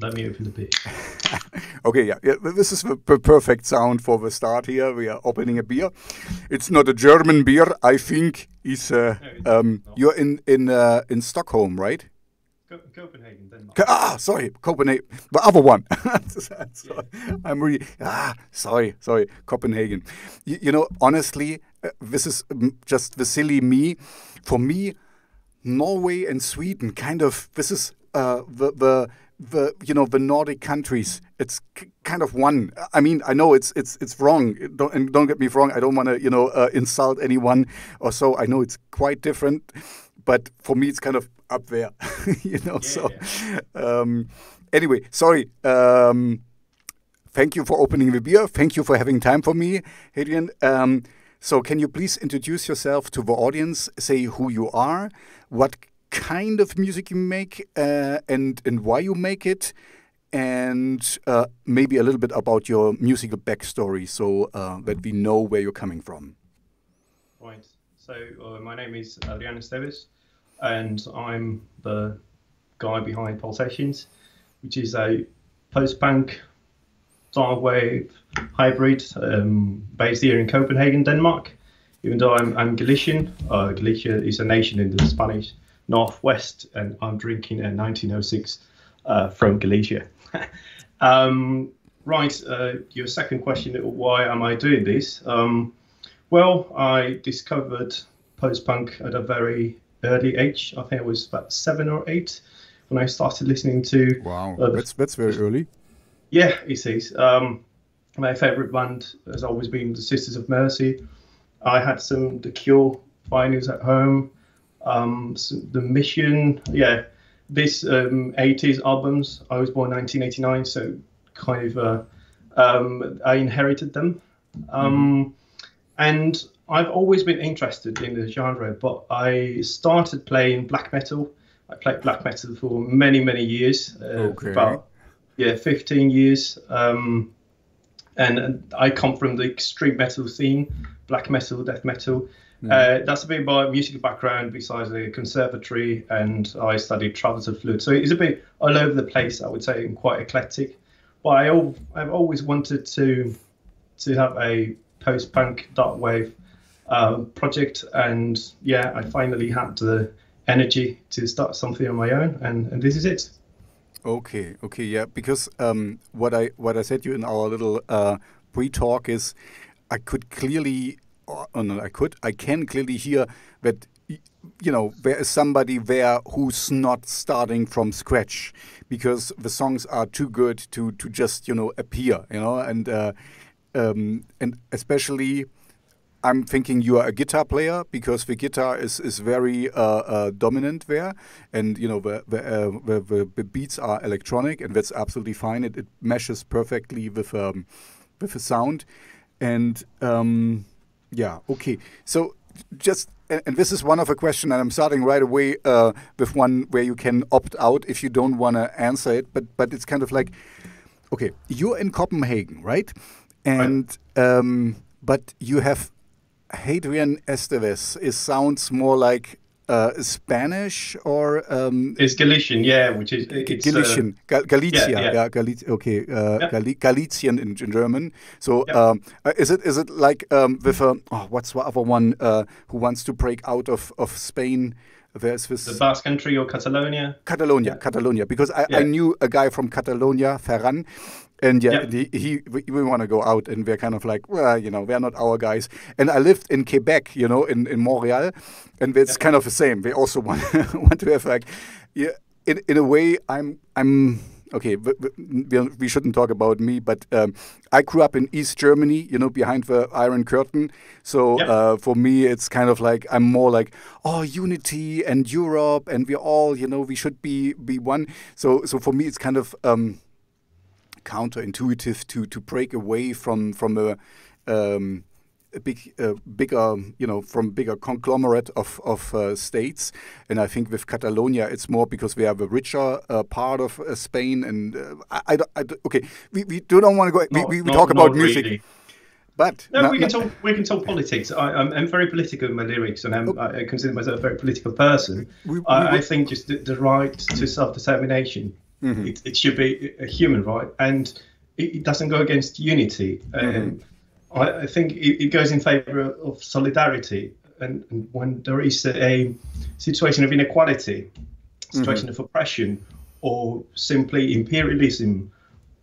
let me open the beer. Okay, yeah, this is the perfect sound for the start here. We are opening a beer. It's not a German beer, I think. You're in Stockholm, right? Copenhagen, Denmark. Sorry, Copenhagen. The other one. I'm really sorry, Copenhagen. You know, honestly, this is just the silly me. For me, Norway and Sweden, kind of. This is the the Nordic countries. It's kind of one. I mean, I know it's wrong. Don't get me wrong. I don't want to insult anyone or so. I know it's quite different, but for me, it's kind of up there. Anyway, sorry. Thank you for opening the beer. Thank you for having time for me, Hadrian. So can you please introduce yourself to the audience? Say who you are, what kind of music you make, and why you make it, and maybe a little bit about your musical backstory, so that we know where you're coming from. Right. So my name is Hadrian, and I'm the guy behind Pulsations, which is a post-punk darkwave hybrid based here in Copenhagen, Denmark. Even though I'm Galician, Galicia is a nation in the Spanish Northwest, and I'm drinking a 1906 from Galicia. Your second question, why am I doing this? Well, I discovered post-punk at a very early age. I think I was about 7 or 8 when I started listening to... Wow, that's very early. Yeah, it is. My favourite band has always been the Sisters of Mercy. I had some The Cure vinyls at home, The Mission. Yeah, this 80s albums. I was born 1989, so kind of I inherited them. And I've always been interested in the genre, but I started playing black metal. I played black metal for many, many years. About 15 years. And I come from the extreme metal scene, black metal, death metal. That's a bit of my musical background besides the conservatory, and I studied travels of fluid. So it's a bit all over the place, I would say, and quite eclectic. But I've always wanted to have a post-punk darkwave project, and I finally had the energy to start something on my own, and this is it. Okay, yeah, because what I said to you in our little pre-talk is I can clearly hear that there is somebody there who's not starting from scratch, because the songs are too good to just appear, and especially I'm thinking you are a guitar player, because the guitar is very dominant there, and the beats are electronic, and that's absolutely fine. It meshes perfectly with the sound, and okay. So and this is one of the questions, and I'm starting right away with one where you can opt out if you don't want to answer it, but it's kind of like, okay, you're in Copenhagen, right? And but you have Hadrian Esteves. It sounds more like Spanish or it's Galician, which is Galician, Galicia, Galician in German. So is it like with what's the other one who wants to break out of Spain? There's this the Basque Country or Catalonia. Catalonia, because I knew a guy from Catalonia, Ferran. And we want to go out, and we're kind of like, well, they're not our guys. And I lived in Quebec, in Montreal, and it's kind of the same. They also want to have like, in a way, I'm okay. We shouldn't talk about me, but I grew up in East Germany, behind the Iron Curtain. So for me, it's kind of like I'm more like, unity and Europe, and we're all, we should be one. So for me, it's kind of counterintuitive to break away from a bigger conglomerate of states, and I think with Catalonia it's more because we have a richer part of Spain, and we don't want to go. We talk about music. Really. But we can talk politics. I'm very political in my lyrics, and I consider myself a very political person. I think just the right to self-determination It should be a human right, and it doesn't go against unity. I think it goes in favor of solidarity. And when there is a situation of inequality, situation of oppression, or simply imperialism,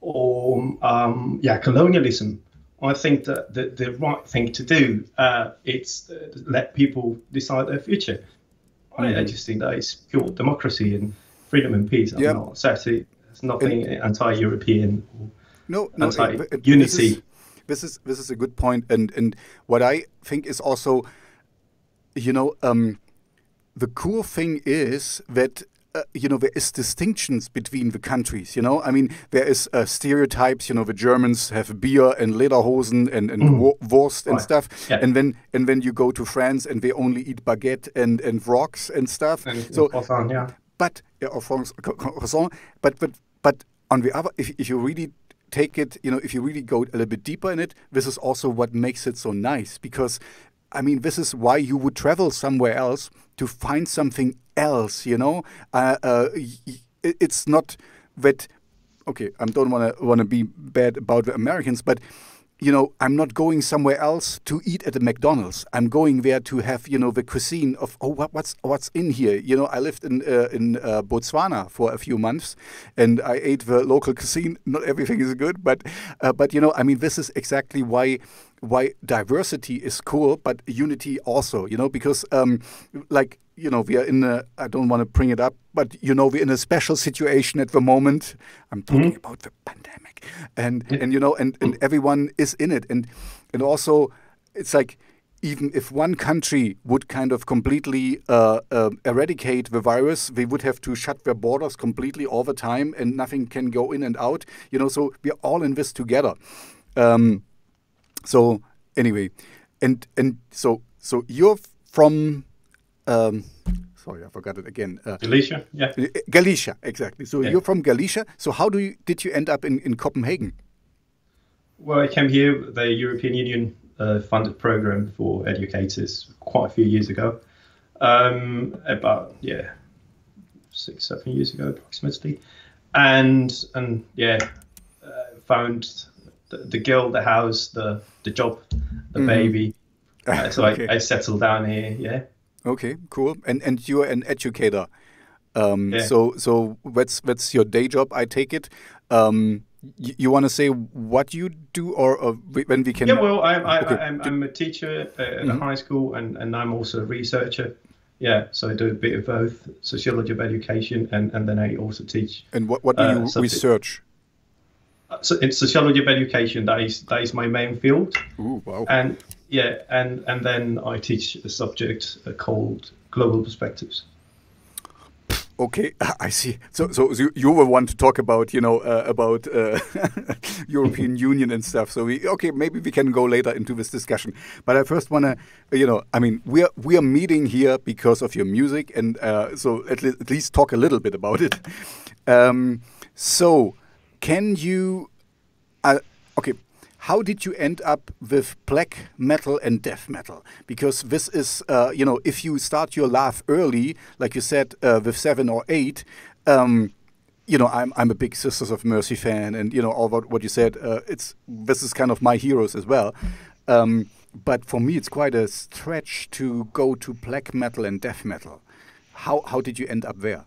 or colonialism, I think that the right thing to do is let people decide their future. I just think that is pure democracy and freedom and peace. I'm not saying it's nothing anti-European or anti-unity. This is a good point, and what I think is also, the cool thing is that there is distinctions between the countries. I mean, there is stereotypes. The Germans have beer and lederhosen and Wurst and stuff, and then you go to France and they only eat baguette and rocks and stuff. Croissant, but on the other, if you really take it, if you really go a little bit deeper in it, this is also what makes it so nice, because I mean, this is why you would travel somewhere else to find something else, It's not that, okay, I don't want to be bad about the Americans, but, I'm not going somewhere else to eat at a McDonald's. I'm going there to have, the cuisine of, what's in here. I lived in Botswana for a few months, and I ate the local cuisine. Not everything is good, but I mean, this is exactly why diversity is cool, but unity also, because we are in a, I don't want to bring it up, but we're in a special situation at the moment. I'm talking about the pandemic, and everyone is in it, and also it's like, even if one country would kind of completely eradicate the virus, they would have to shut their borders completely all the time, and nothing can go in and out. So we're all in this together. So anyway, and so you're from sorry, I forgot it again. Galicia, yeah. Galicia, exactly. So you're from Galicia. So how did you end up in Copenhagen? Well, I came here. The European Union funded program for educators quite a few years ago. About 6-7 years ago, approximately, and found the girl, the house, the job, the baby. So okay. I settled down here. Yeah. Okay, cool. And you're an educator. So that's your day job, I take it. You want to say what you do, or when we can? Yeah, well, I'm a teacher at a high school, and I'm also a researcher. Yeah, so I do a bit of both, sociology of education, and then I also teach. And what do you research? So it's sociology of education. That is my main field. Ooh, wow. And then I teach a subject called global perspectives. Okay, I see. So you were one to talk about, about European Union and stuff. So maybe we can go later into this discussion. But I first want to, I mean, we are meeting here because of your music, and so at least talk a little bit about it. So can you, how did you end up with black metal and death metal? Because this is, if you start your life early, like you said, with 7 or 8, I'm a big Sisters of Mercy fan, and all what you said. This is kind of my heroes as well. But for me, it's quite a stretch to go to black metal and death metal. How did you end up there?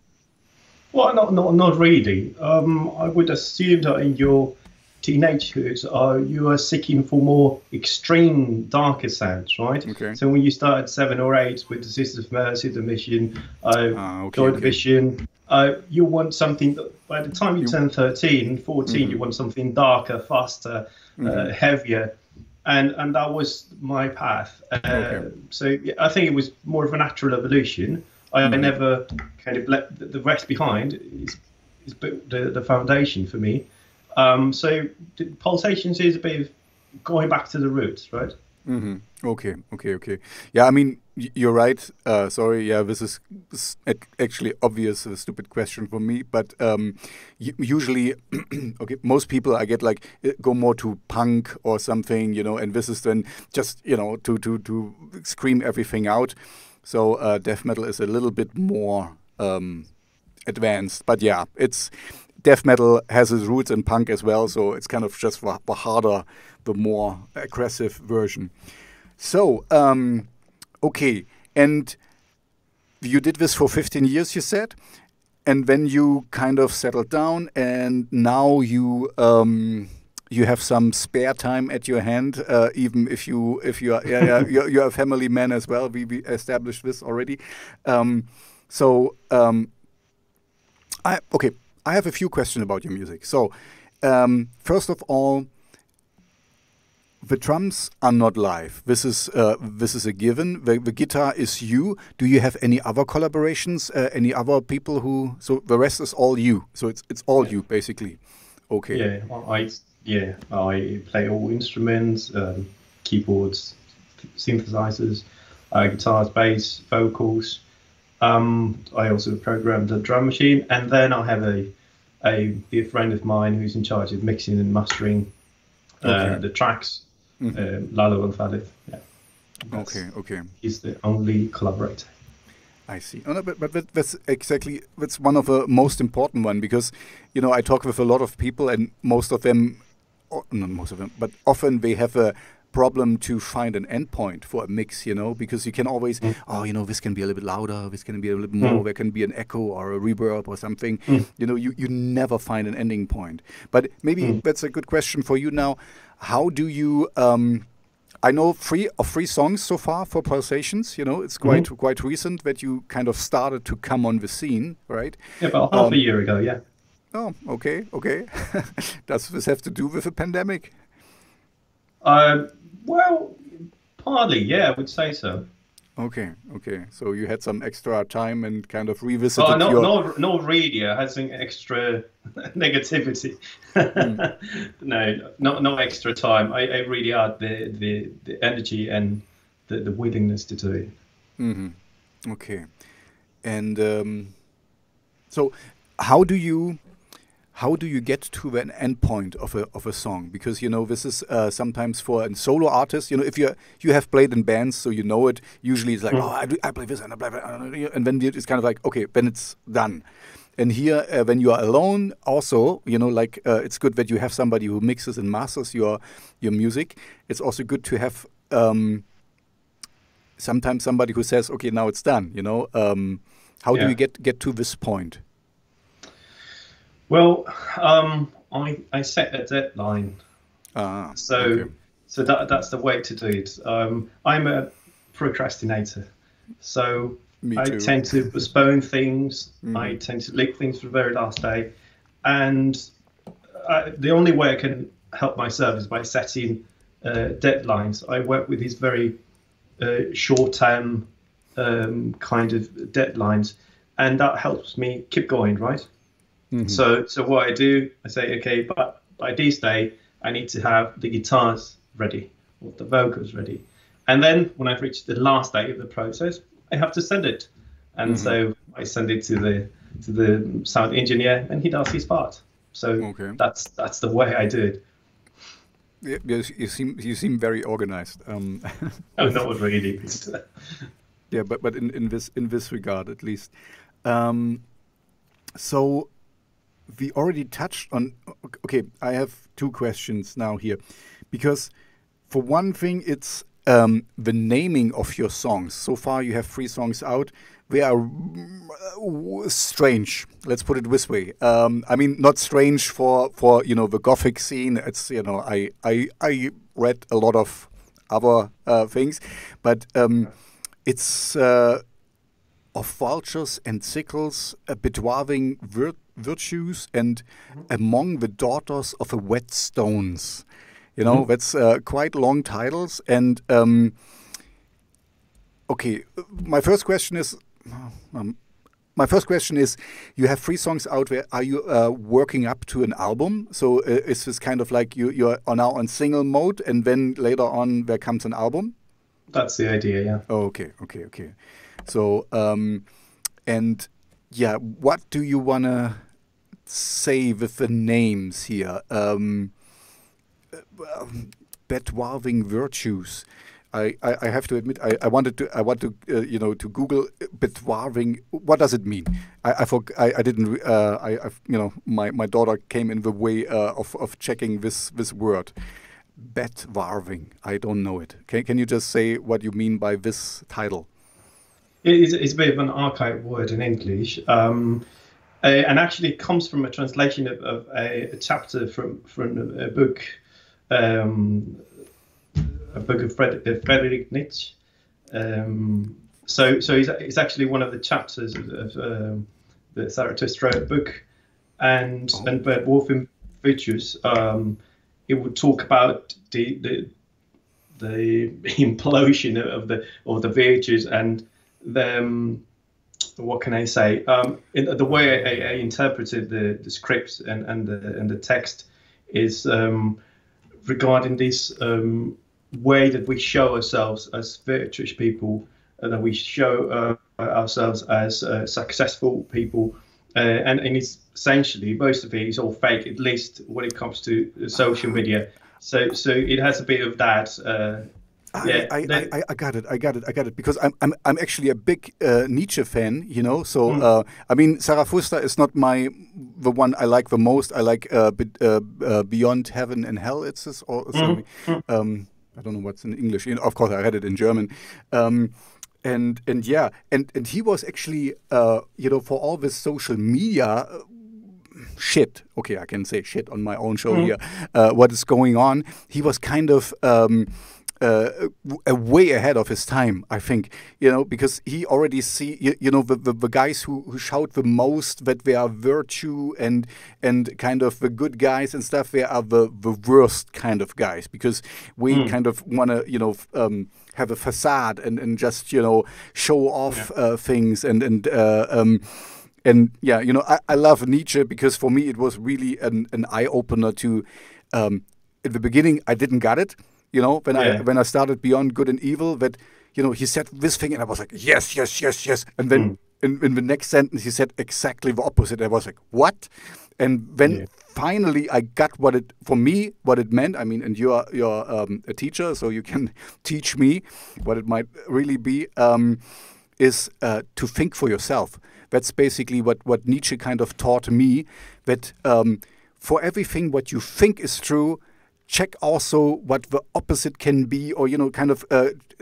Well, not really. I would assume that in your teenagehood, you are seeking for more extreme, darker sounds, right? Okay. So when you start at 7 or 8 with the Sisters of Mercy, the Mission, Joy Division, you want something that by the time you turn 13, 14, you want something darker, faster, heavier. And that was my path. So I think it was more of a natural evolution. I never kind of let the rest behind. Is the foundation for me. So Pulsations is a bit of going back to the roots, right? Okay. Yeah, I mean, you're right. Sorry, yeah, this is actually obvious, a stupid question for me. But usually, most people I get go more to punk or something, and this is then just, to scream everything out. So death metal is a little bit more advanced. But yeah, death metal has its roots in punk as well, so it's kind of just the harder, the more aggressive version. So, okay, and you did this for 15 years, you said, and then you kind of settled down, and now you have some spare time at your hand, even if you're a family man as well. We established this already. I have a few questions about your music. So, first of all, the drums are not live. This is a given. The guitar is you. Do you have any other collaborations? Any other people who? So the rest is all you. So it's all you basically. Okay. Yeah, I play all instruments, keyboards, synthesizers, guitars, bass, vocals. I also program the drum machine, and then I have a dear friend of mine who's in charge of mixing and mastering the tracks. Lalo Untitled. Yeah. Okay. He's the only collaborator. I see. Oh, no, but that's one of the most important one, because I talk with a lot of people, and most of them, not most of them, but often they have a problem to find an endpoint for a mix, because you can always, this can be a little bit louder, this can be a little bit more, there can be an echo or a reverb or something. You never find an ending point. But maybe that's a good question for you now. How do you? I know three songs so far for Pulsations. It's quite recent that you kind of started to come on the scene, right? Yeah, about half a year ago. Yeah. Oh, okay. Does this have to do with the pandemic? Well, partly, yeah, I would say so. Okay. So you had some extra time and kind of revisited No, really. I had some extra negativity. No extra time. I really had the energy and the willingness to do it. Mm-hmm. Okay. And so how do you get to an end point of a song? Because this is sometimes for a solo artist. If you have played in bands, so you know it. Usually it's like, I play this and I play that, and then it's kind of like, okay, then it's done. And here, when you are alone, also, it's good that you have somebody who mixes and masters your music. It's also good to have sometimes somebody who says, okay, now it's done. How do you get to this point? Well, I set a deadline, so that's the way to do it. I'm a procrastinator, so I tend to postpone things. I tend to leave things for the very last day, and the only way I can help myself is by setting deadlines. I work with these very short-term kind of deadlines, and that helps me keep going, right? So what I do, I say, okay, but by this day, I need to have the guitars ready or the vocals ready. And then when I've reached the last day of the process, I have to send it. And so I send it to the sound engineer, and he does his part. So that's the way I do it. Yeah, you seem very organized. Oh, not really. Yeah, but in this regard at least. So we already touched on. Okay, I have two questions now here, because for one thing, it's the naming of your songs. So far, you have 3 songs out. They are strange. Let's put it this way. I mean, not strange for the Gothic scene. It's I read a lot of other things, but it's of vultures and sickles, bedwarbing virtues, and among the daughters of the whetstones. That's quite long titles. And okay, my first question is, you have 3 songs out there. Are you working up to an album? So is this kind of like you're now on single mode, and then later on there comes an album? That's the idea, yeah. Oh, okay. So, and yeah, what do you want to say with the names here? Bedwarbing virtues. I have to admit I want to to Google bedwarving. What does it mean? I didn't my daughter came in the way of checking this word. Bedwarving. I don't know it. Can you just say what you mean by this title? It's a bit of an archaic word in English, and actually it comes from a translation of a chapter from a book. A book of Friedrich Nietzsche. So it's actually one of the chapters of the Zarathustra book, and Bedwarfing Virtues. It would talk about the implosion of the virtues and the what can I say? The way I interpreted the script and the text is regarding this way that we show ourselves as virtuous people, that we show ourselves as successful people, and it's essentially most of it is all fake, at least when it comes to social media. So it has a bit of that. I got it because I'm actually a big Nietzsche fan, So I mean, Zarathustra is not the one I like the most. I like Beyond Heaven and Hell. It's this or something. I don't know what's in English. Of course, I read it in German. And he was actually for all this social media shit. Okay, I can say shit on my own show here. What is going on? He was kind of way ahead of his time, I think, because he already the guys who showed the most that they are virtue and kind of the good guys and stuff, they are the worst kind of guys, because we kind of want to, have a facade and just, show off things and I love Nietzsche because for me it was really an eye-opener to, in the beginning I didn't get it. When I started Beyond Good and Evil, that, he said this thing and I was like, yes. And then in the next sentence, he said exactly the opposite. I was like, what? And then finally I got what it meant. I mean, and you're a teacher, so you can teach me what it might really be, is to think for yourself. That's basically what Nietzsche kind of taught me, that for everything what you think is true, check also what the opposite can be, or kind of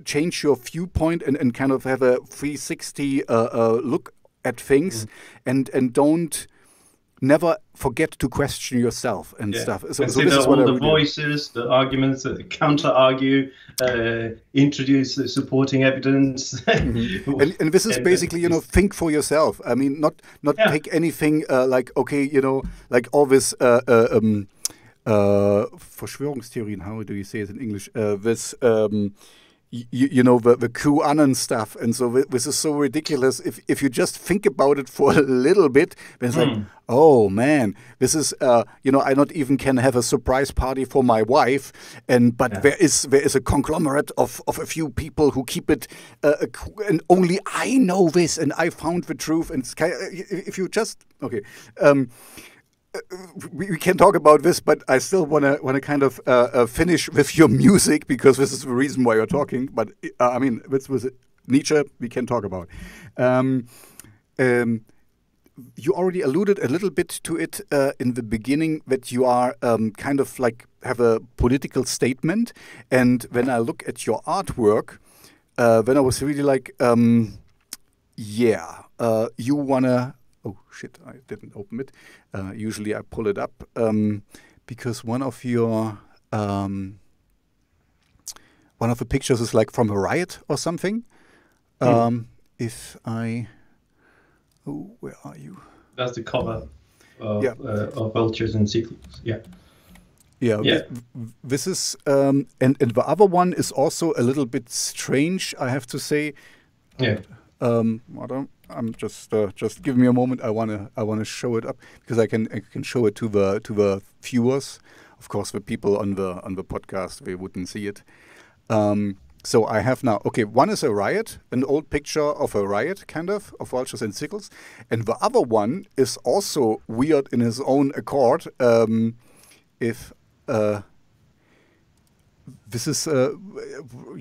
change your viewpoint and kind of have a 360 look at things, and don't never forget to question yourself and stuff. So this is what all the voices, the arguments that counter argue, introduce the supporting evidence, and this is basically think for yourself. I mean, not take anything like like all this. Verschwörungstheorien, how do you say it in English? This, the QAnon stuff, and so this is so ridiculous. If you just think about it for a little bit, then it's like, oh man, this is, I not even can have a surprise party for my wife, but there is a conglomerate of a few people who keep it, and only I know this, and I found the truth, and it's kind of, if you just we can talk about this, but I still want to kind of finish with your music, because this is the reason why you're talking. But I mean, with Nietzsche, we can talk about. You already alluded a little bit to it in the beginning, that you are kind of like have a political statement. And when I look at your artwork, then I was really like, you wanna. Oh shit! I didn't open it. Usually I pull it up because one of the pictures is like from a riot or something. If I, where are you? That's the cover of Vultures and Seagulls. This is and the other one is also a little bit strange, I have to say. I'm just give me a moment. I wanna show it up, because I can show it to the viewers. Of course, the people on the podcast, they wouldn't see it. So I have now. Okay, one is a riot, an old picture of a riot, kind of Vultures and Sickles, and the other one is also weird in his own accord. this is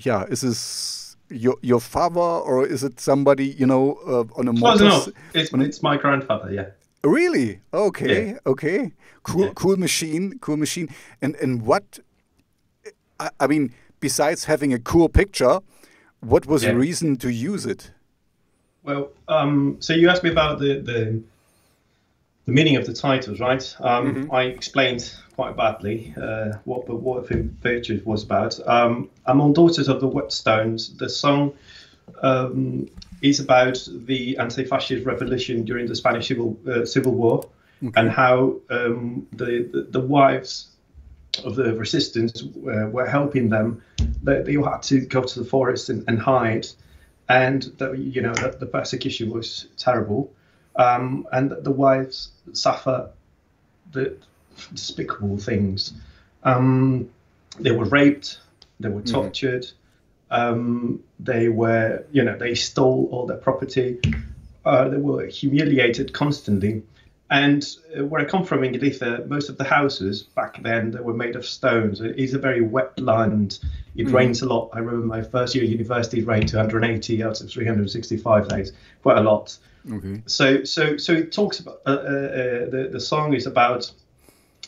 yeah. Is this your father, or is it somebody on a motor? No, it's my grandfather. Yeah. Really? Okay. Yeah. Okay. Cool. Yeah. Cool machine. Cool machine. And what? I mean, besides having a cool picture, what was the reason to use it? Well, so you asked me about the meaning of the titles, right? I explained quite badly what the virtue was about. Among Daughters of the Whetstones, the song is about the anti-fascist revolution during the Spanish Civil War, and how the wives of the resistance were helping them. They all had to go to the forest and hide, and the persecution was terrible. And the wives suffer the despicable things. They were raped, they were tortured, they were, they stole all their property, they were humiliated constantly. And where I come from in Gothic, most of the houses back then, they were made of stones. It's a very wet land. It rains a lot. I remember my first year at university, it rained 280 out of 365 days, quite a lot. Okay. So it talks about the song is about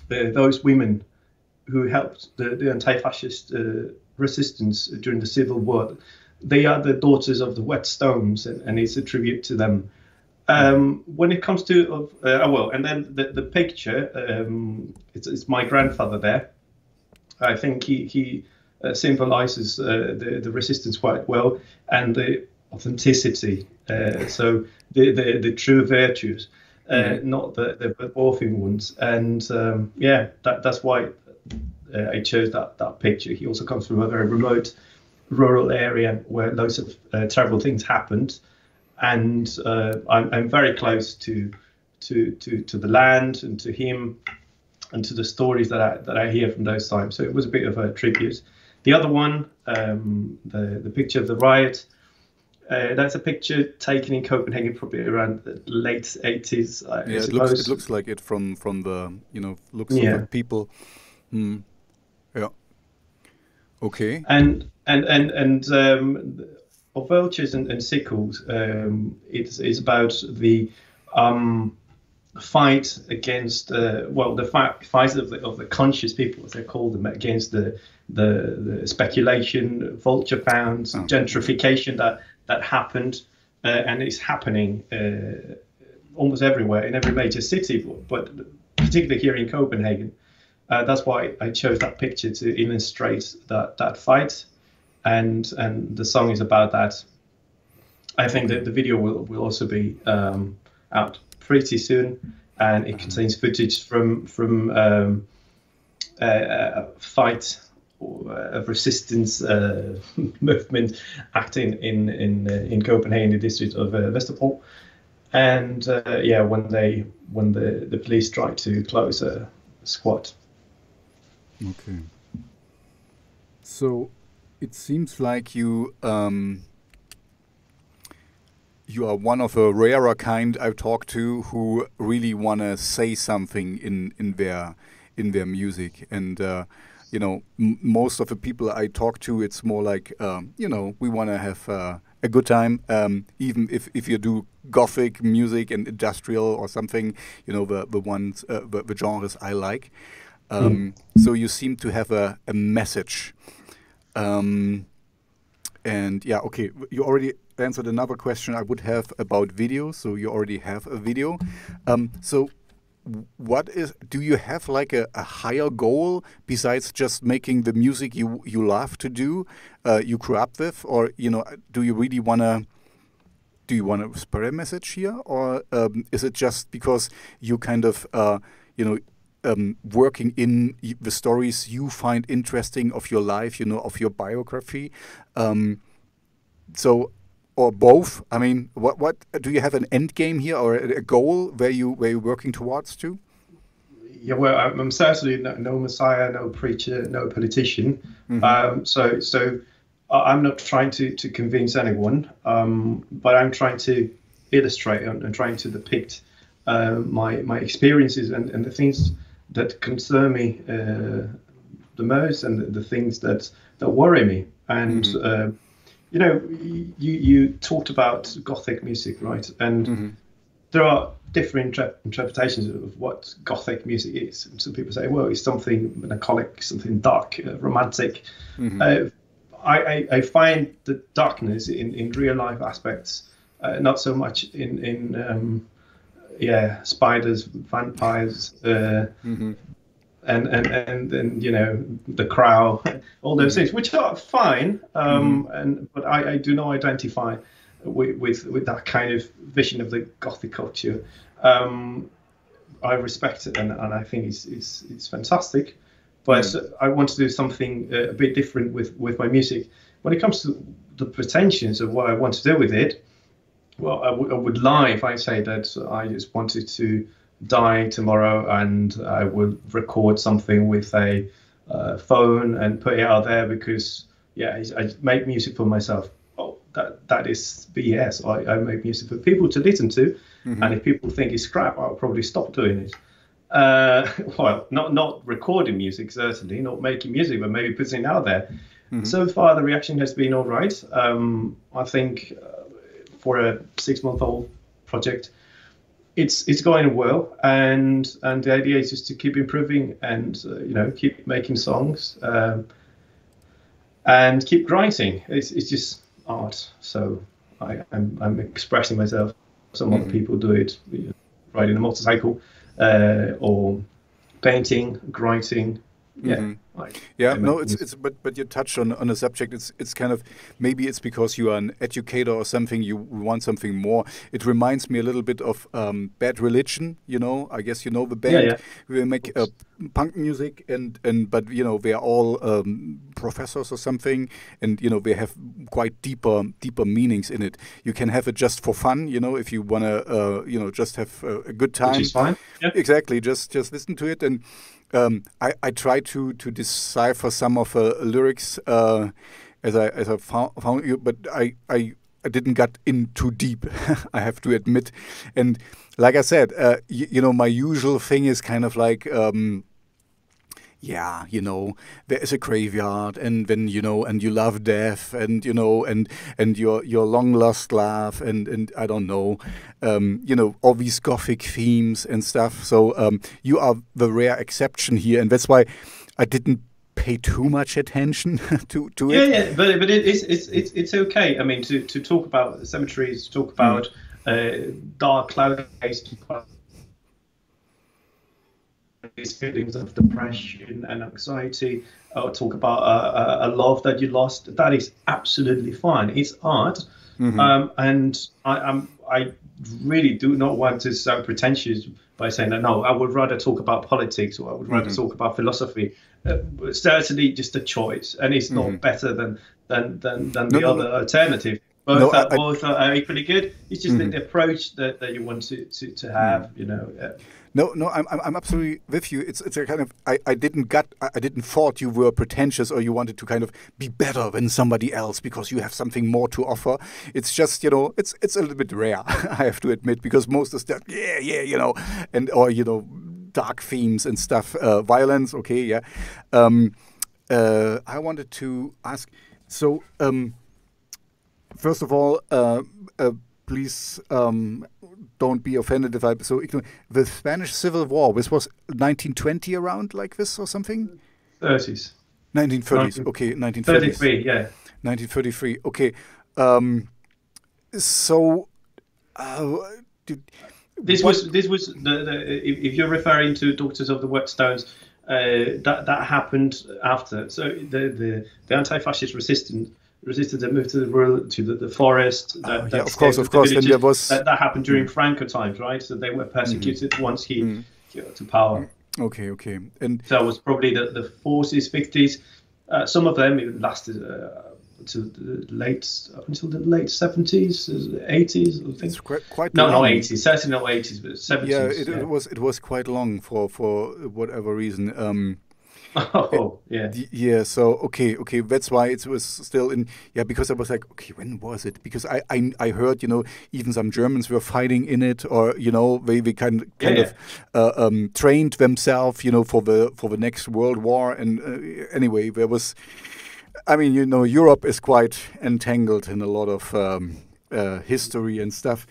those women who helped the anti-fascist resistance during the Civil War. They are the daughters of the Whetstones, and it's a tribute to them. When it comes to and then the picture, it's my grandfather there. I think he symbolizes the resistance quite well, and the authenticity. So the true virtues, not the morphing ones. And that's why I chose that picture. He also comes from a very remote rural area where loads of terrible things happened. And I'm very close to the land and to him and to the stories that I hear from those times. So it was a bit of a tribute. The other one, the picture of the riot, that's a picture taken in Copenhagen probably around the late 80s. It looks like it from the looks of the people. Yeah. Okay. And of vultures and sickles, it's about the fight against the fight of the conscious people, as they call them, against the speculation, vulture pounds, gentrification that happened, and it's happening almost everywhere in every major city, but particularly here in Copenhagen. That's why I chose that picture to illustrate that fight. And the song is about that. I think that the video will also be out pretty soon, and it contains footage from a fight of resistance movement acting in Copenhagen, the district of Vesterbro, and when the police tried to close a squat. Okay. So it seems like you you are one of a rarer kind I've talked to who really want to say something in their music, and most of the people I talk to, it's more like we want to have a good time, even if you do Gothic music and industrial or something, the ones the genres I like. So you seem to have a message. And yeah, okay, you already answered another question I would have about video, so you already have a video. So do you have like a higher goal besides just making the music you love to do, you grew up with, or do you really want to spread a message here, or is it just because you kind of working in the stories you find interesting of your life, of your biography, or both? I mean, what do you have an end game here, or a goal where you're working towards to? Yeah, well, I'm certainly no messiah, no preacher, no politician. So I'm not trying to convince anyone, but I'm trying to illustrate and trying to depict my experiences and the things that concern me the most, and the things that worry me. And you know, you talked about Gothic music, right? And there are different interpretations of what Gothic music is. And some people say, well, it's something melancholic, something dark, romantic. I find the darkness in real life aspects, not so much in spiders, vampires, and you know, the Crow, all those things, which are fine, but I do not identify with that kind of vision of the Gothic culture. I respect it, and I think it's fantastic, but I want to do something a bit different with my music. When it comes to the pretensions of what I want to do with it, well, I would lie if I say that I just wanted to die tomorrow and I would record something with a phone and put it out there because, I make music for myself. Oh, that is BS. I make music for people to listen to, and if people think it's crap, I'll probably stop doing it. Well, not recording music, certainly, not making music, but maybe putting it out there. So far, the reaction has been all right. I think for a 6-month-old project, it's going well, and the idea is just to keep improving and keep making songs and keep writing. It's just art, so I'm expressing myself. Some other people do it, riding a motorcycle or painting, writing. But you touched on a subject. It's kind of, maybe it's because you are an educator or something, you want something more. It reminds me a little bit of Bad Religion, I guess you know the band. We make punk music but they are all professors or something, and they have quite deeper meanings in it. You can have it just for fun, if you want to just have a good time. Which is fine. Yeah. Exactly, just listen to it. And I try to decipher some of the lyrics as I found you, but I didn't get in too deep. I have to admit. And like I said, my usual thing is kind of like, there is a graveyard, and then and you love death, and and your long lost love, and I don't know, all these Gothic themes and stuff. So you are the rare exception here, and that's why I didn't pay too much attention to it. Yeah, but it's okay. I mean, to talk about cemeteries, to talk about dark cloud days, these feelings of depression and anxiety, or talk about a love that you lost, that is absolutely fine. It's art, and I really do not want to sound pretentious by saying that. No, I would rather talk about politics, or I would rather talk about philosophy. Certainly, just a choice, and it's not better than the other alternative. Both are equally good. It's just the approach that you want to have. No, I'm absolutely with you. It's a kind of I didn't thought you were pretentious or you wanted to kind of be better than somebody else because you have something more to offer. It's just it's a little bit rare, I have to admit, because most of stuff and or dark themes and stuff, violence. Okay, yeah. I wanted to ask. So first of all, please. Don't be offended if I the Spanish Civil War. This was 1920 around like this or something. 30s. 1930s. Okay, 1930s. 33. Yeah. 1933. Okay. So. This was if you're referring to Daughters of the Whetstones, that happened after. So the anti-fascist resistance and moved to the forest. Of course. Then there was that happened during Franco times, right? So they were persecuted once he got to power. Okay, and so it was probably the 40s, 50s. Some of them it lasted until the late 70s, 80s. I think. It's quite no, long. not 80s. Certainly not 80s, but 70s. Yeah, it was quite long for whatever reason. Oh, yeah. Yeah, so okay, that's why it was still in. Yeah, because I was like, okay, when was it? Because I heard, even some Germans were fighting in it, or they kind of trained themselves, for the next World War. And anyway, there was, I mean, Europe is quite entangled in a lot of history and stuff.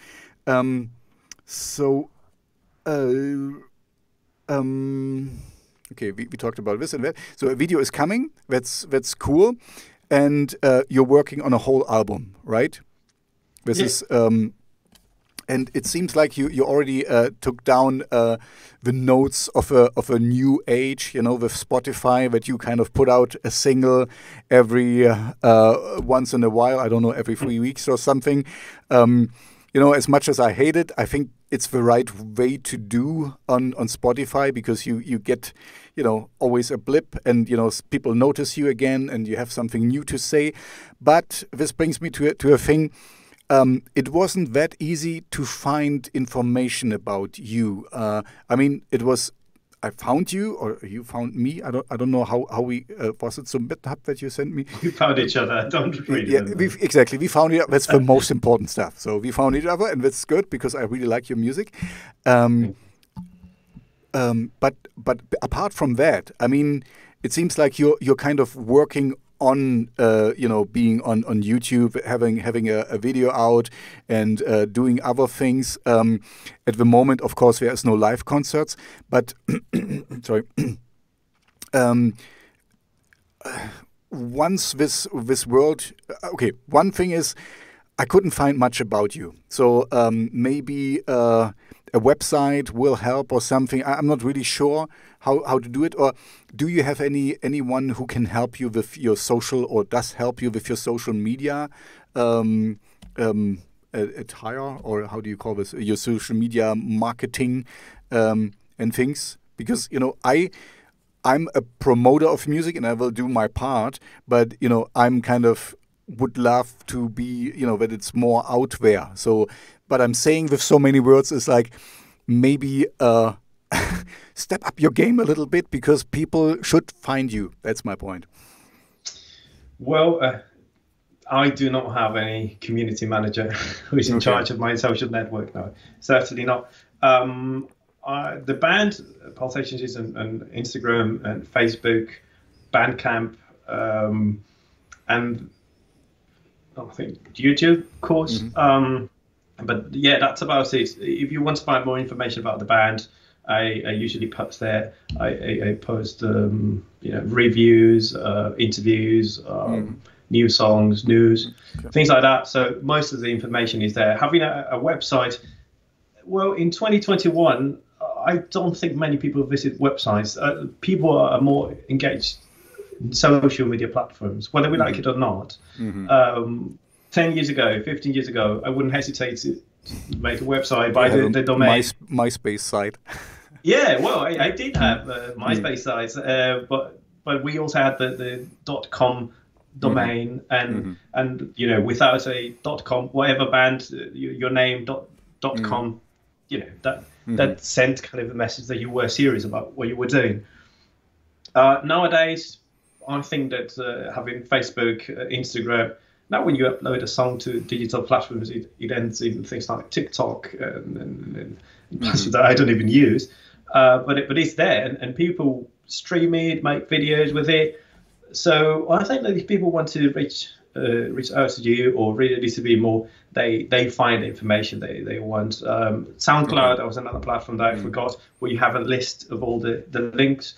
So. Okay, we talked about this and that. So a video is coming. That's cool, and you're working on a whole album, right? This is, and it seems like you already took down the notes of a new age, with Spotify, that you kind of put out a single every once in a while. I don't know, every 3 weeks or something. As much as I hate it, I think it's the right way to do on Spotify, because you get, always a blip, and, people notice you again, and you have something new to say. But this brings me to a thing. It wasn't that easy to find information about you. I mean, I found you, or you found me. I don't know how we was it some bit that you sent me. We found each other. I don't really remember. Exactly. We found each other. That's the most important stuff. So we found each other, and that's good, because I really like your music. But apart from that, I mean, it seems like you're kind of working on being on YouTube, having a video out, and doing other things. At the moment, of course, there is no live concerts, but sorry. Once this world, okay. One thing is, I couldn't find much about you, so maybe a website will help or something. I'm not really sure how to do it. Or do you have anyone who can help you with your social, or does help you with your social media attire, or how do you call this? Your social media marketing and things? Because I'm a promoter of music, and I will do my part, but I'm kind of would love to be, that it's more out there. So, but I'm saying with so many words is like, maybe step up your game a little bit, because people should find you. That's my point. Well, I do not have any community manager who is in charge of my social network. No, certainly not. The band Pulsations is on Instagram and Facebook, Bandcamp, and I think YouTube, of course. But yeah, that's about it. If you want to find more information about the band, I usually post there. I post reviews, interviews, new songs, news, things like that. So most of the information is there. Having a website, well, in 2021, I don't think many people visit websites. People are more engaged in social media platforms, whether we like it or not. 10 years ago, 15 years ago, I wouldn't hesitate to make a website, buy the domain. MySpace site. Yeah, well, I did have MySpace sites, but we also had the .com domain, and without a .com, whatever band your name .com, that sent kind of a message that you were serious about what you were doing. Nowadays, I think that having Facebook, Instagram. Now, when you upload a song to digital platforms, it ends in things like TikTok and platforms that I don't even use. But it's there, and people stream it, make videos with it. So I think that if people want to reach out to you, or really to be more, they find the information they want. SoundCloud, that was another platform that I forgot, where you have a list of all the links.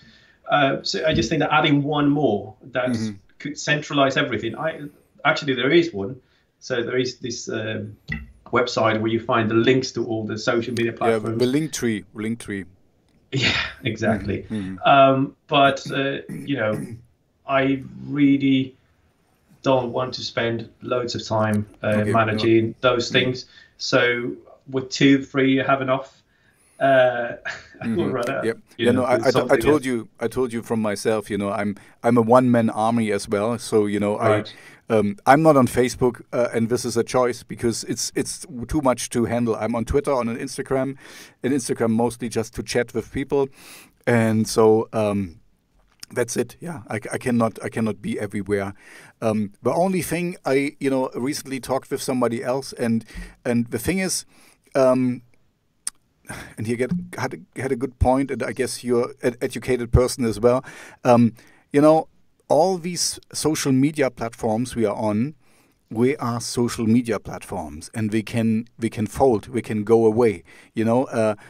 So I just think that adding one more that could centralize everything. Actually, there is one. So there is this website where you find the links to all the social media platforms. Yeah, the Linktree. Yeah, exactly. But I really don't want to spend loads of time managing those things. So with 2-3, I have enough. I told you from myself. I'm a one-man army as well. So right. I'm not on Facebook, and this is a choice, because it's too much to handle. I'm on Twitter, on Instagram, and Instagram mostly just to chat with people, and so That's it. Yeah, I cannot be everywhere. The only thing I recently talked with somebody else, and the thing is, and he had a good point, and I guess you're an educated person as well. All these social media platforms we are on, we are social media platforms, and we can fold, we can go away,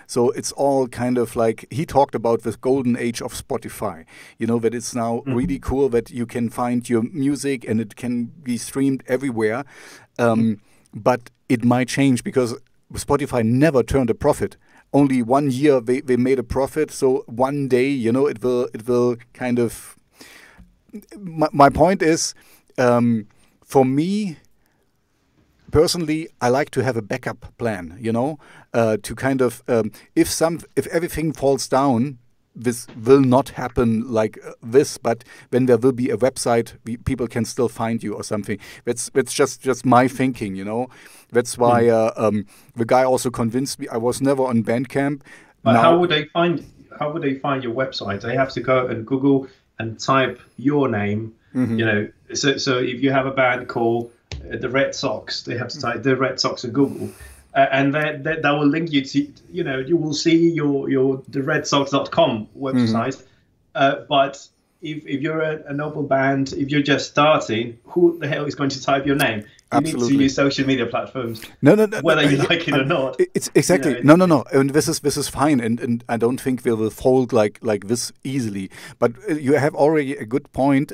so it's all kind of like he talked about this golden age of Spotify, that it's now really cool that you can find your music and it can be streamed everywhere, but it might change because Spotify never turned a profit. Only 1 year they made a profit, so one day it will kind of. My point is, for me, personally, I like to have a backup plan, to kind of, if everything falls down, this will not happen like this, but when there will be a website, people can still find you or something. That's just my thinking, That's why the guy also convinced me. I was never on Bandcamp. But how would they find your website? They have to go and Google and type your name, So if you have a band called the Red Sox, they have to type the Red Sox in Google, and that will link you to, you will see your the redsox.com website. But if you're a noble band, if you're just starting, who the hell is going to type your name? You Absolutely. need to use social media platforms, no, whether you like it or not. It's exactly no, and this is fine, and I don't think we will fold like this easily. But you have already a good point.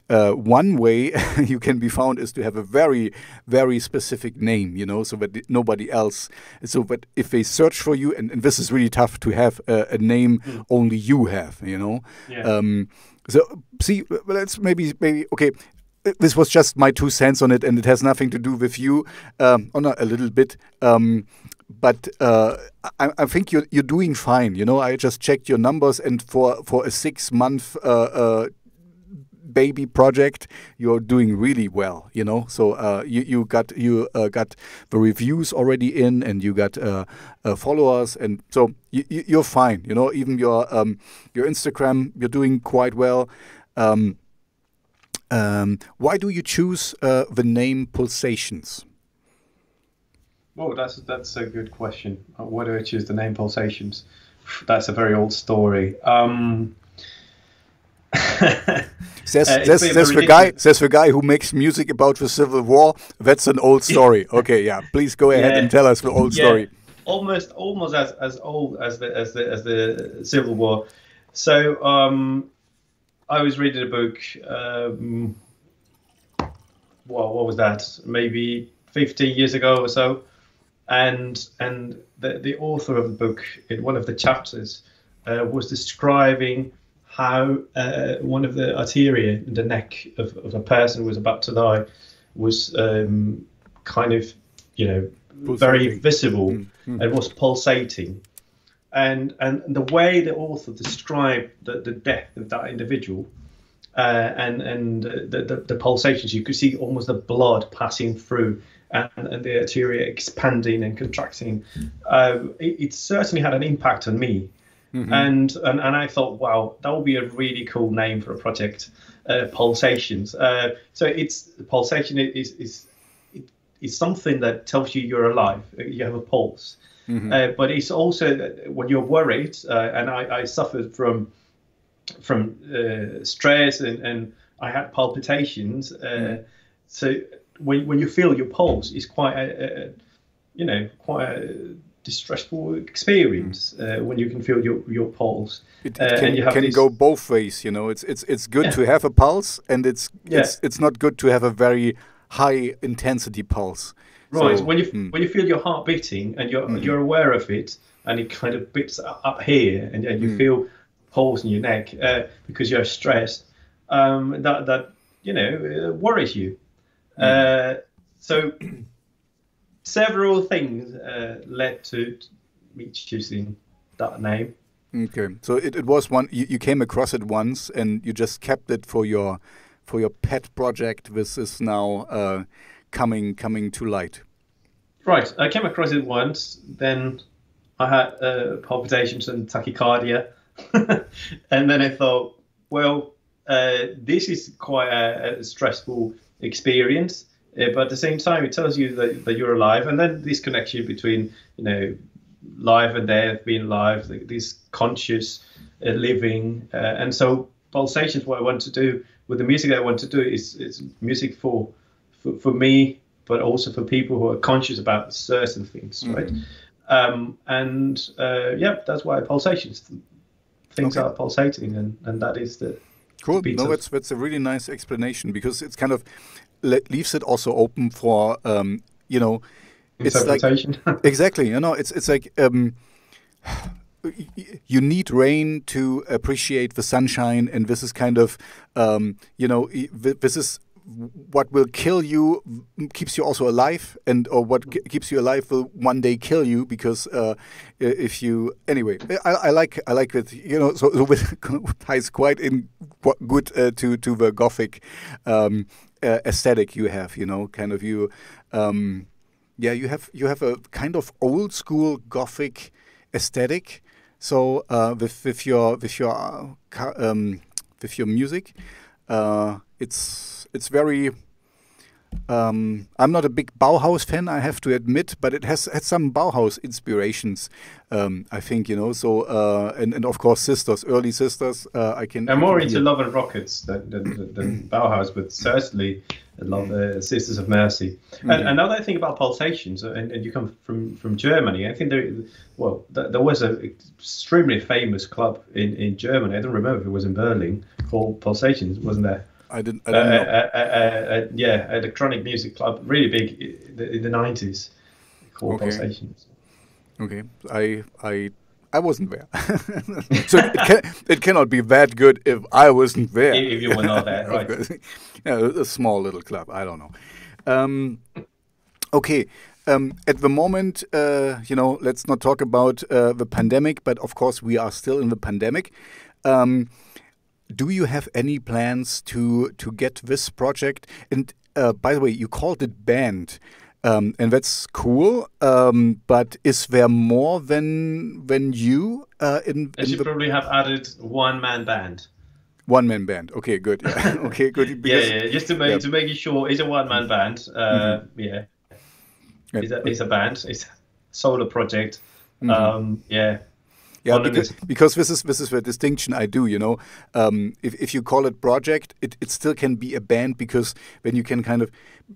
One way you can be found is to have a very, very specific name, so that nobody else. So, but if they search for you, and this is really tough to have a name only you have, Yeah. So see, let's maybe okay. This was just my 2 cents on it, and it has nothing to do with you, not a little bit. But I think you're doing fine. I just checked your numbers, and for a 6-month baby project, you're doing really well. So you got the reviews already in, and you got followers, and so you're fine. Even your Instagram, you're doing quite well. Why do you choose the name Pulsations? Well, that's a good question. Why do I choose the name Pulsations? That's a very old story. Says the guy who makes music about the Civil War. That's an old story. Okay, yeah. Please go ahead and tell us the old story. Almost as old as the Civil War. So I was reading a book. What was that? Maybe 15 years ago or so, and the author of the book, in one of the chapters, was describing how one of the arteria in the neck of a person who was about to die was kind of, very visible and was pulsating. And the way the author described the death of that individual and the pulsations, you could see almost the blood passing through and the arteria expanding and contracting. It certainly had an impact on me. And I thought, wow, that would be a really cool name for a project, Pulsations. So pulsation is something that tells you you're alive, you have a pulse. But it's also that when you're worried, and I suffered from stress and I had palpitations. So when you feel your pulse, it's quite a distressful experience when you can feel your pulse. It can go both ways, It's good to have a pulse, and it's not good to have a very high intensity pulse. Right. So, when you feel your heart beating and you're aware of it, and it kind of beats up here, and you feel pulse in your neck because you're stressed, that worries you. So several things led to me choosing that name. Okay, so it was one you came across it once, and you just kept it for your pet project. This is now coming to light. Right, I came across it once. Then I had palpitations and tachycardia, and then I thought, Well, this is quite a stressful experience, but at the same time, it tells you that you're alive, and then this connection between, life and death, being alive, this conscious living, and so Pulsations. What I want to do with the music, I want to do is music for me, but also for people who are conscious about certain things, right? That's why Pulsations. Things are pulsating, and that is the cool. No, that's a really nice explanation, because it's kind of leaves it also open for it's like exactly. It's like you need rain to appreciate the sunshine, and this is kind of this is what will kill you, keeps you also alive, or what keeps you alive will one day kill you, because if you anyway, I like it, so it ties quite in good to the Gothic aesthetic you have, kind of you have a kind of old school Gothic aesthetic. So with your music, it's very. I'm not a big Bauhaus fan, I have to admit, but it has had some Bauhaus inspirations, I think, So and of course, early Sisters. I'm more into Love and Rockets than Bauhaus, but certainly I love Sisters of Mercy. And another thing about Pulsations, and you come from Germany. I think there was an extremely famous club in Germany. I don't remember if it was in Berlin, called Pulsations, wasn't there? I don't know. Electronic music club, really big in the 90s, called Pulsations. Okay, I wasn't there, so it cannot be that good if I wasn't there. If you were not there, right? A small little club. I don't know. Okay. At the moment, let's not talk about the pandemic, but of course we are still in the pandemic. Do you have any plans to get this project? And by the way, you called it band, and that's cool. But is there more than you? I should probably have added one-man band. One-man band. Okay, good. Yeah. Okay, good. Because, just to make it sure, it's a one-man band. It's a band. It's a solo project. Yeah, because this is the distinction I do. If you call it project, it still can be a band, because then you can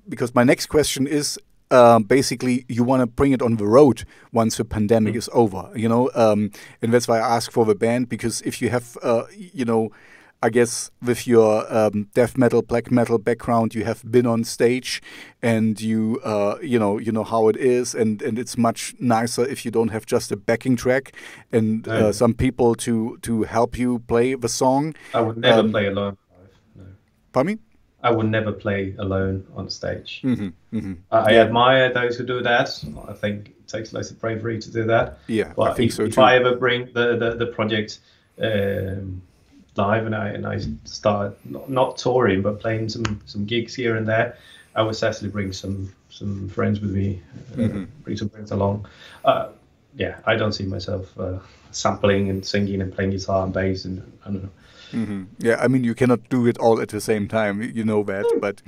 because my next question is basically you want to bring it on the road once the pandemic is over, and that's why I ask for the band, because if you have I guess with your death metal, black metal background, you have been on stage, and you know how it is, and it's much nicer if you don't have just a backing track and some people to help you play the song. I would never play alone. No. Pardon me? I would never play alone on stage. I admire those who do that. I think it takes lots of bravery to do that. Yeah, but I think so too. If I ever bring the project live and I start not touring but playing some gigs here and there, I would certainly bring some friends with me, bring some friends along. I don't see myself sampling and singing and playing guitar and bass, and I don't know. Yeah, I mean, you cannot do it all at the same time, you know that, but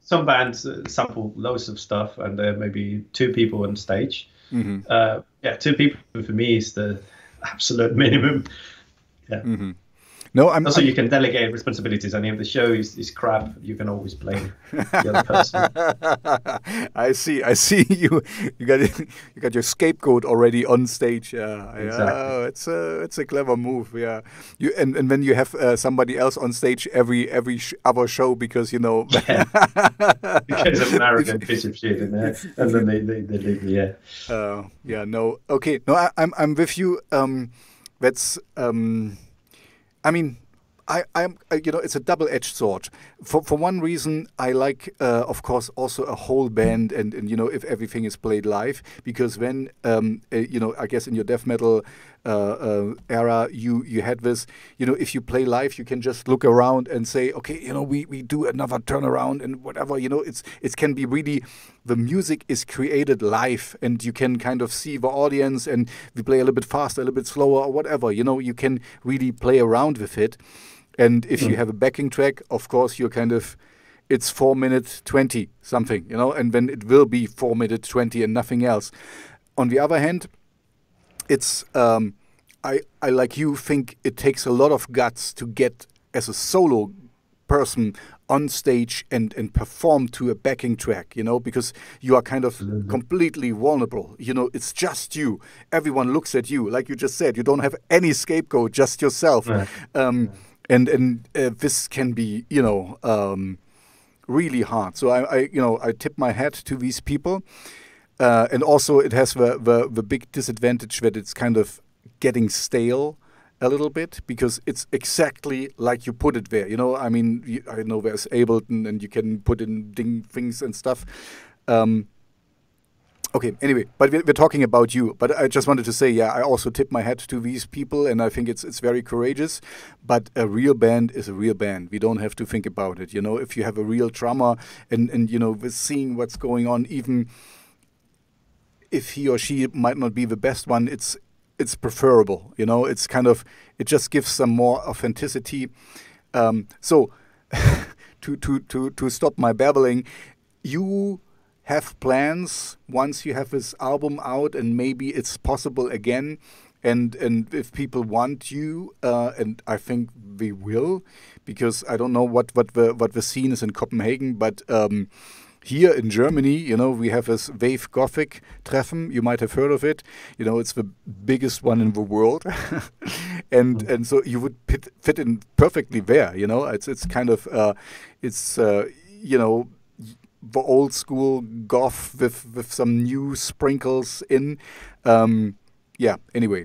some bands sample loads of stuff, and there may be two people on stage. Two people for me is the absolute minimum. Yeah. No, also you can delegate responsibilities. I mean, if the show is crap, you can always blame the other person. I see. You got your scapegoat already on stage. Exactly. It's a clever move. Yeah. And then you have somebody else on stage every other show, because because of an arrogant piece of shit in there, and then they leave me. Yeah. No. Okay. No, I'm with you. That's. I mean, I'm it's a double-edged sword. For one reason, I like, of course, also a whole band, and if everything is played live, because then I guess in your death metal era, you had this, if you play live, you can just look around and say, okay, we do another turnaround and whatever, it can be really, the music is created live and you can kind of see the audience and we play a little bit faster, a little bit slower or whatever, you can really play around with it. And if you have a backing track, of course, you're kind of, it's 4 minutes 20 something, and then it will be 4 minutes 20 and nothing else. On the other hand, it's I like you think it takes a lot of guts to get as a solo person on stage and perform to a backing track, because you are kind of completely vulnerable. It's just you. Everyone looks at you, like you just said. You don't have any scapegoat, just yourself. Right. And this can be, really hard. So I tip my hat to these people. And also it has the big disadvantage that it's kind of getting stale a little bit because it's exactly like you put it there. I know there's Ableton and you can put in things and stuff. Okay, anyway, but we're talking about you. But I just wanted to say, I also tip my hat to these people, and I think it's very courageous. But a real band is a real band. We don't have to think about it. If you have a real drummer and with seeing what's going on, even if he or she might not be the best one, it's preferable. It's kind of, it just gives some more authenticity. So to stop my babbling, you have plans once you have this album out, and maybe it's possible again. And if people want you, and I think they will, because I don't know what the scene is in Copenhagen, but here in Germany, we have this Wave Gothic Treffen. You might have heard of it. It's the biggest one in the world, and so you would fit in perfectly there. It's kind of the old school goth with some new sprinkles in. Anyway,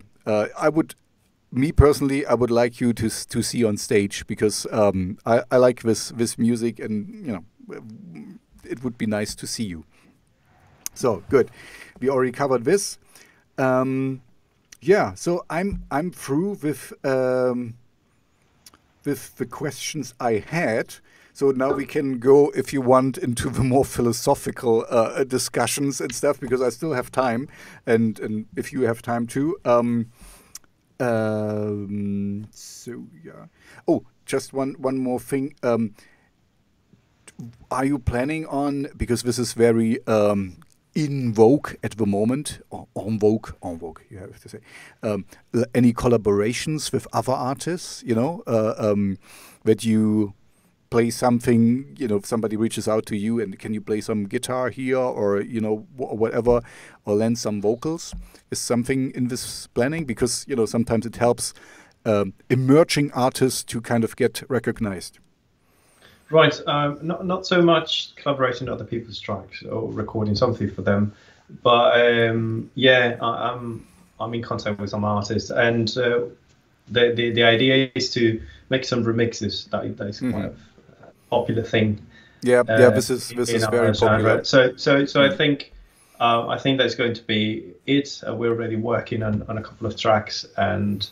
me personally, I would like you to see on stage because I like this music, and it would be nice to see you. So good, we already covered this. So I'm through with the questions I had. So now we can go, if you want, into the more philosophical discussions and stuff, because I still have time, and if you have time too. Oh, just one more thing. Are you planning on, because this is very in vogue at the moment, or en vogue, you have to say, any collaborations with other artists, that you play something, if somebody reaches out to you and can you play some guitar here or, whatever, or lend some vocals? Is something in this planning? Because, sometimes it helps emerging artists to kind of get recognized. Right. Not so much collaborating on other people's tracks or recording something for them. But, I'm in contact with some artists. And the idea is to make some remixes. That is quite a popular thing. This is very popular. So I think that's going to be it. We're already working on a couple of tracks, and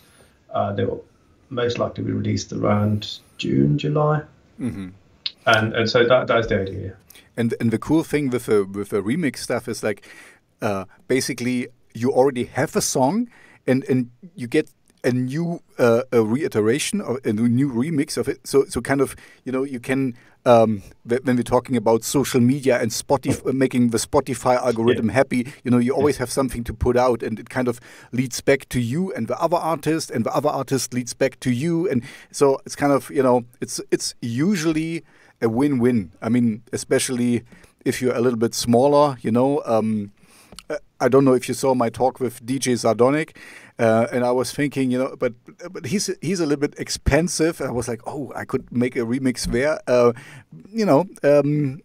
they will most likely be released around June, July. Mm-hmm. And so that's the idea. And the cool thing with the remix stuff is like basically you already have a song, and you get a new a reiteration or a new remix of it. So kind of, you can when we're talking about social media and Spotify, making the Spotify algorithm happy, you always have something to put out, and it kind of leads back to you and the other artist, and the other artist leads back to you, and so it's kind of, it's usually a win-win. I mean, especially if you're a little bit smaller, I don't know if you saw my talk with DJ Sardonic, and I was thinking, but he's a little bit expensive. I was like, oh, I could make a remix there.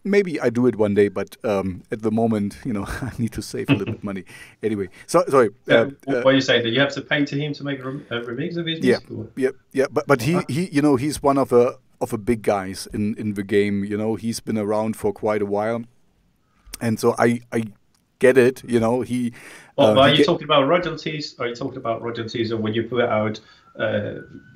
Maybe I do it one day, but at the moment, I need to save a little bit money. Anyway, sorry. What are you saying? That you have to pay to him to make a remix of his music? Yeah. But he he's one of the big guys in the game. He's been around for quite a while, and so I get it. You know, he. Are you talking about royalties? Are you talking about royalties, or when you put out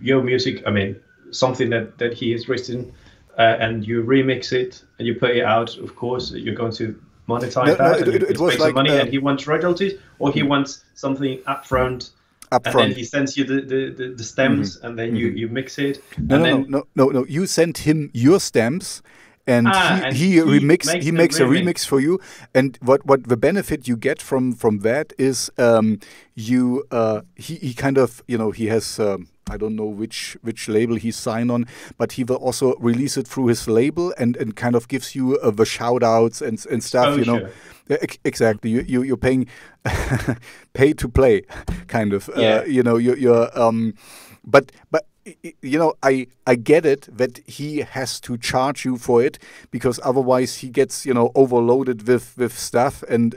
your music? I mean, something that he has written, and you remix it and you put it out. Of course, you're going to monetize that. It was like money, and he wants royalties, or he wants something upfront. And then he sends you the stems, and then you mix it. No. You send him your stems. And he makes a remix for you. And what the benefit you get from that is he kind of, you know, he has I don't know which label he's signed on, but he will also release it through his label and kind of gives you the shout outs and stuff, you know. Sure. Exactly. You're paying pay to play kind of. You know, you're but you know, I get it that he has to charge you for it, because otherwise he gets, you know, overloaded with stuff, and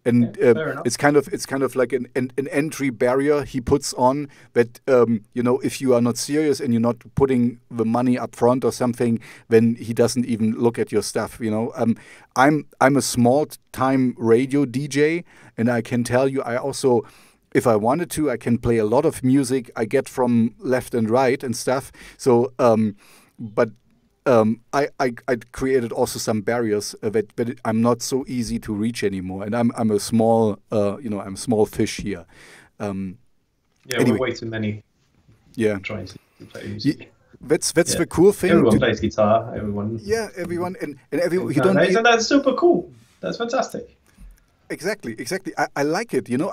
it's kind of like an entry barrier he puts on that, you know, if you are not serious and you're not putting the money up front or something, then he doesn't even look at your stuff, you know. I'm a small time radio DJ, and I can tell you, I also, if I wanted to, I can play a lot of music I get from left and right and stuff. So, but I created also some barriers that I'm not so easy to reach anymore. And I'm a small, you know, I'm a small fish here. Anyway. We're way too many. Yeah. Trying to play music. That's the cool thing. Everyone plays guitar. Everyone. Yeah, everyone and everyone. You don't. That's super cool. That's fantastic. Exactly. I like it. You know,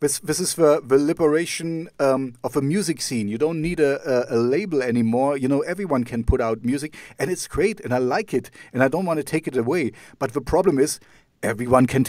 this is the liberation of a music scene. You don't need a label anymore. You know, everyone can put out music, and it's great, and I like it, and I don't want to take it away. But the problem is, everyone can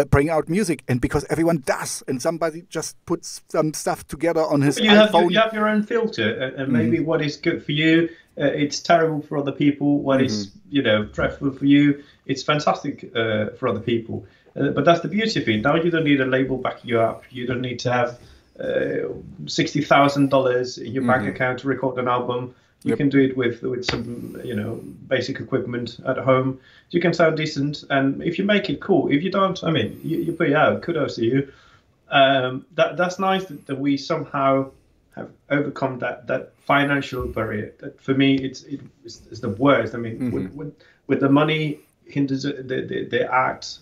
bring out music, and because everyone does, and somebody just puts some stuff together on his iPhone. You have your own filter, and maybe what is good for you, it's terrible for other people. What is, you know, dreadful for you, it's fantastic for other people. But that's the beauty of it. Now you don't need a label backing you up. You don't need to have $60,000 in your bank account to record an album. You can do it with some, you know, basic equipment at home. You can sound decent, and if you make it cool. If you don't, I mean, you put it out. Kudos to you. That's nice that we somehow have overcome that financial barrier. That for me, it's the worst. I mean, with the money hinders the art.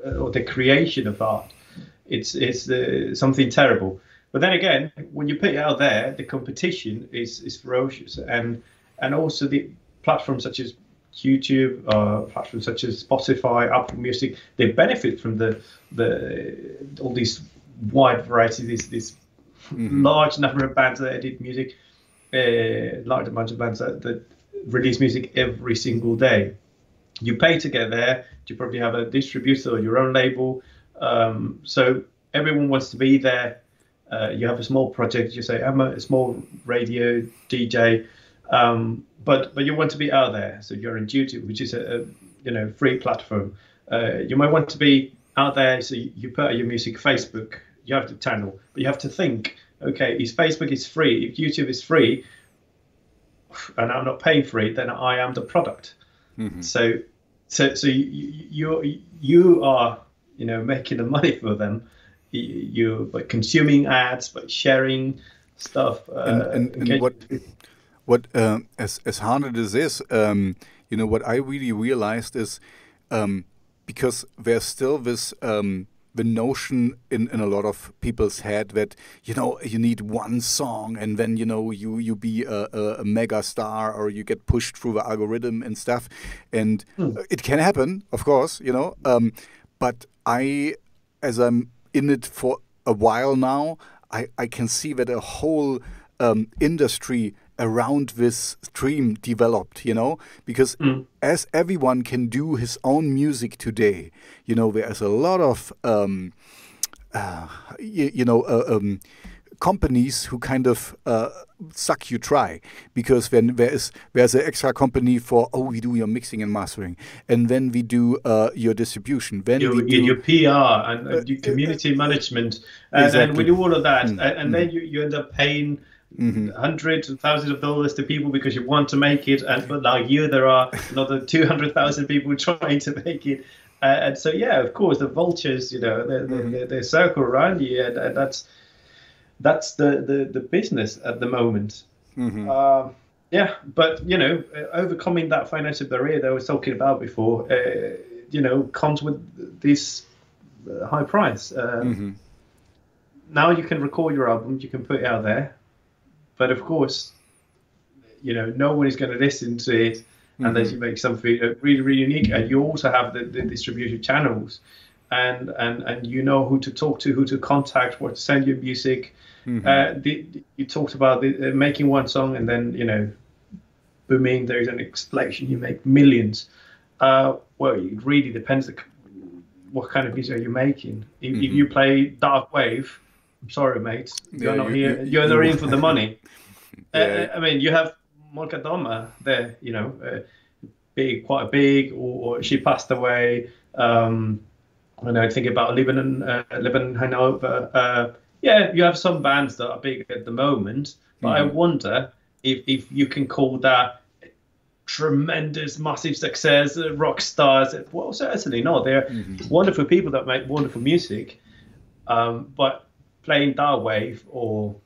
Or the creation of art, it's something terrible. But then again, when you put it out there, the competition is ferocious, and also the platforms such as YouTube, platforms such as Spotify, Apple Music, they benefit from the all these wide variety, this large number of bands that edit music, large amount of bands that release music every single day. You pay to get there. You probably have a distributor or your own label. So everyone wants to be there. You have a small project. You say, I'm a small radio DJ, but you want to be out there. So you're on YouTube, which is a free platform. You might want to be out there. So you put out your music. Facebook, you have the channel, but you have to think, okay, if Facebook is free, if YouTube is free, and I'm not paying for it, then I am the product. So you are, you know, making the money for them. You by consuming ads, by sharing stuff. And what as hard as it is, you know, what I really realized is because there's still this the notion in a lot of people's head that, you know, you need one song and then, you know, you be a mega star, or you get pushed through the algorithm and stuff. And it can happen, of course, you know. But as I'm in it for a while now, I can see that a whole industry around this stream developed, you know, because as everyone can do his own music today, you know, there's a lot of companies who kind of suck you dry, because then there's an extra company for, we do your mixing and mastering, and then we do your distribution, then we do your PR and your community management, and then we do all of that, and then you end up paying hundreds of thousands of dollars to people because you want to make it, but like you, there are another 200,000 people trying to make it, And so, yeah, of course, the vultures, they circle around you, and that's the business at the moment. Yeah, but overcoming that financial barrier that I was talking about before, comes with this high price. Now you can record your album, you can put it out there, but of course, no one is going to listen to it unless you make something really, really unique. And you also have the distribution channels, and you know who to talk to, who to contact, what to send your music. You talked about making one song and then booming, there's an explosion, you make millions. Well, it really depends what kind of music are you making. If you play dark wave, I'm sorry, mate, you're not here. You're not in for the money. I mean, you have Molkadoma there, quite big, or she passed away. When I think about Lebanon, Hanover. Yeah, you have some bands that are big at the moment, but I wonder if you can call that tremendous, massive success, rock stars. Well, certainly not. They're wonderful people that make wonderful music, but playing dark wave or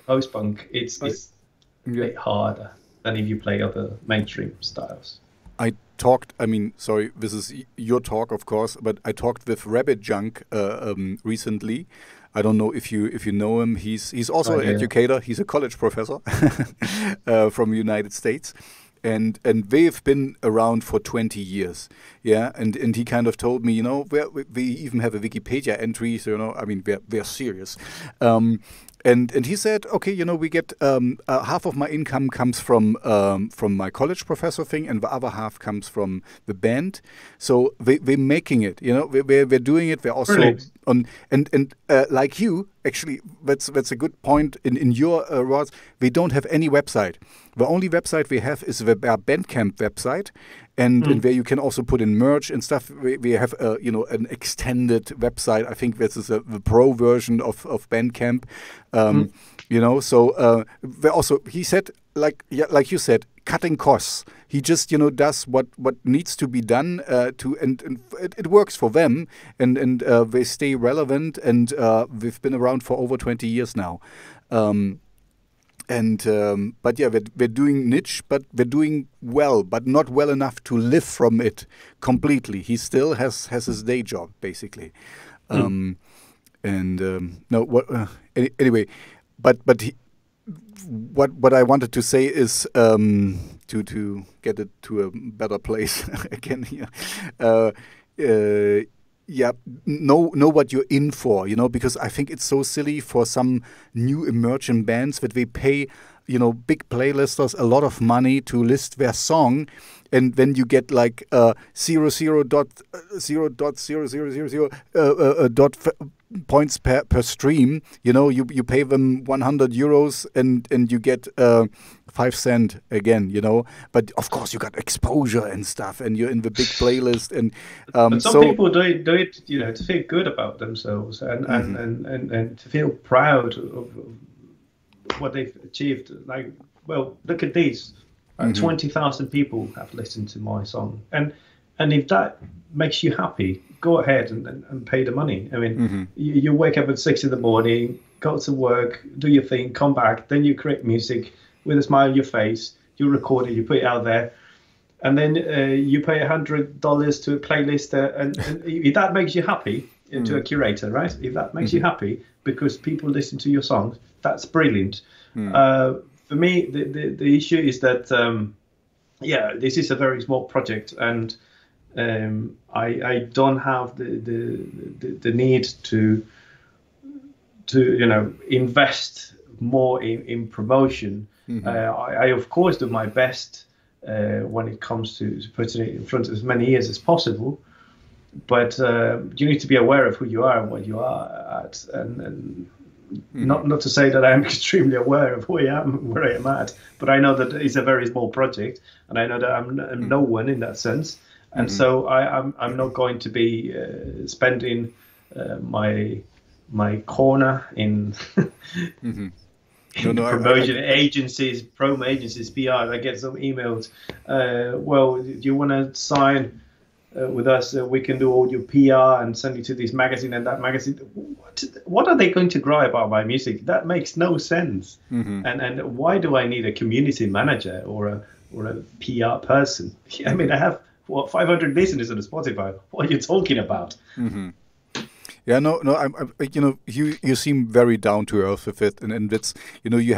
post-punk, it's a bit harder than if you play other mainstream styles. Sorry, this is your talk, of course, but I talked with Rabbit Junk recently. I don't know if you know him. He's also an educator. He's a college professor from the United States. And they've been around for 20 years, and he kind of told me, we even have a Wikipedia entry, so they're serious. And he said, okay, we get half of my income comes from my college professor thing, and the other half comes from the band. So we're making it, we're doing it. We're also on, and like you, actually, that's a good point in your words. We don't have any website. The only website we have is the Bandcamp website, and where you can also put in merch and stuff. We have an extended website. I think this is the pro version of Bandcamp. So also he said, like you said, cutting costs. He just does what needs to be done and it works for them, and they stay relevant, and we've been around for over 20 years now. But yeah, we're doing niche, but we're doing well, but not well enough to live from it completely. He still has his day job, basically. Anyway, but what I wanted to say is to get it to a better place again here. Know what you're in for, because I think it's so silly for some new emerging bands that they pay, big playlisters a lot of money to list their song, and then you get like 0.0000 points per stream. You pay them 100 euros and you get 5 cents again. But of course you got exposure and stuff, and you're in the big playlist. And but some people do it, to feel good about themselves and to feel proud of what they've achieved. Like, well, look at these. 20,000 people have listened to my song, and if that makes you happy, go ahead and pay the money. I mean, you wake up at 6 a.m, go to work, do your thing, come back, then you create music with a smile on your face, you record it, you put it out there, and then you pay $100 to a playlist, and if that makes you happy, to a curator, right? If that makes you happy because people listen to your songs, that's brilliant. For me, the issue is that this is a very small project, and I don't have the need to invest more in promotion. I of course do my best when it comes to putting it in front of as many ears as possible, but you need to be aware of who you are and what you are at, and not to say that I'm extremely aware of who I am, where I am at, but I know that it's a very small project, and I know that I'm no one in that sense. And so I'm not going to be spending my corner in promotion agencies, promo agencies, PR. I get some emails. Well, do you want to sign with us, we can do all your PR and send you to this magazine and that magazine. What are they going to cry about my music? That makes no sense. And why do I need a community manager or a PR person? I mean, I have 500 listeners on Spotify. What are you talking about? Yeah, no. I'm you seem very down to earth with it, and it's you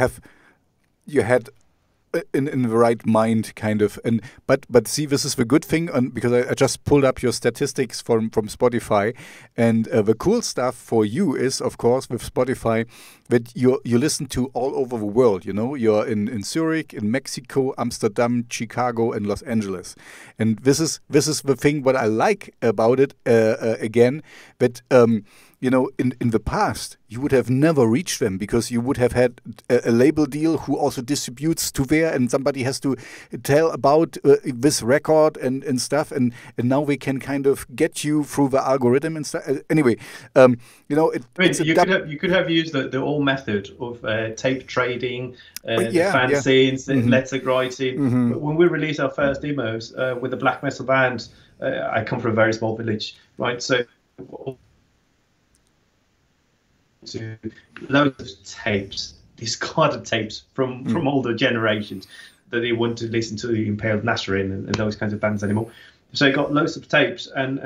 had in the right mind, kind of. And but see, this is the good thing, because I just pulled up your statistics from Spotify, and the cool stuff for you is, of course, with Spotify, that you listen to all over the world. You're in Zurich, in Mexico, Amsterdam, Chicago, and Los Angeles, and this is the thing what I like about it. Again, that. In the past, you would have never reached them because you would have had a label deal who also distributes to there, and somebody has to tell about this record and stuff, and now we can kind of get you through the algorithm and stuff. Anyway, you could have used the old method of tape trading, fanzines, letter writing. But when we released our first demos with a black metal band, I come from a very small village, right? So to loads of tapes, discarded tapes from older generations that they want to listen to the Impaled Nasherin and those kinds of bands anymore. So I got loads of tapes, and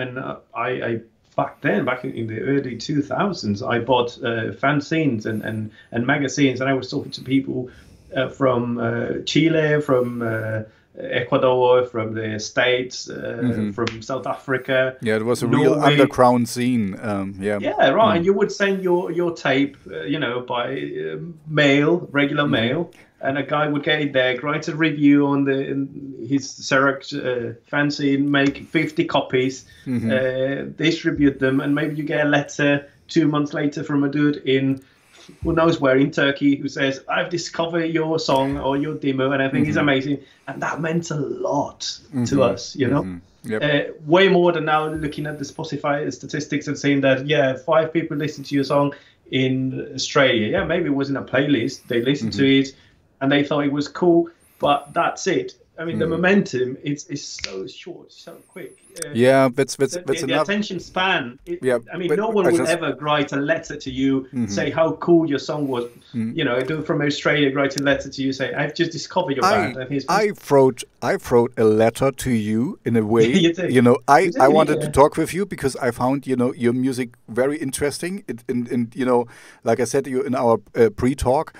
I back in the early 2000s, I bought fanzines and magazines, and I was talking to people from Chile, from Ecuador, from the States, from South Africa. Yeah, it was a real underground scene. Yeah, right. And you would send your tape, by regular mail, and a guy would get it there, write a review on his Xerox fanzine, make 50 copies, distribute them, and maybe you get a letter 2 months later from a dude in who knows where in Turkey who says, I've discovered your song or your demo and I think it's amazing. And that meant a lot to us, Yep. Way more than now looking at the Spotify statistics and saying that, 5 people listened to your song in Australia. Yeah, maybe it was in a playlist. They listened to it and they thought it was cool, but that's it. I mean, the momentum is so short, so quick. That's the attention span. No one would ever write a letter to you, say how cool your song was. Do from Australia, write a letter to you, say I've just discovered your band. And I wrote a letter to you in a way. I wanted to talk with you because I found your music very interesting. Like I said to you in our pre-talk,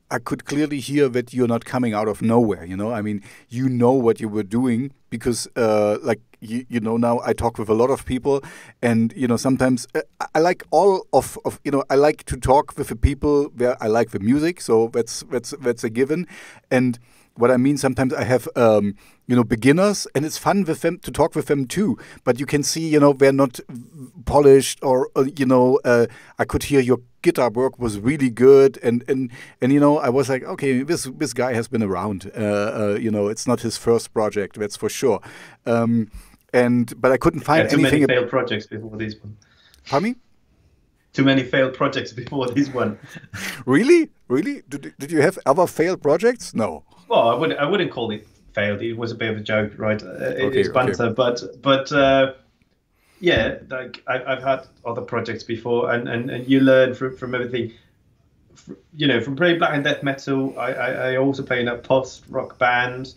I could clearly hear that you're not coming out of nowhere, I mean, what you were doing because, now I talk with a lot of people and, sometimes I like I like to talk with the people where I like the music. So that's a given. And what I mean, sometimes I have, beginners, and it's fun with them to talk with them too. But you can see, they're not polished, or I could hear your guitar work was really good, and I was like, okay, this guy has been around. It's not his first project, that's for sure. But I couldn't find anything. Too many failed projects before this one. Pardon me? Too many failed projects before this one. Really? Did you have other failed projects? No. Well, I wouldn't call it failed. It was a bit of a joke, right? It's banter, but like I've had other projects before, and you learn from everything. From playing black and death metal, I also play in a post-rock band,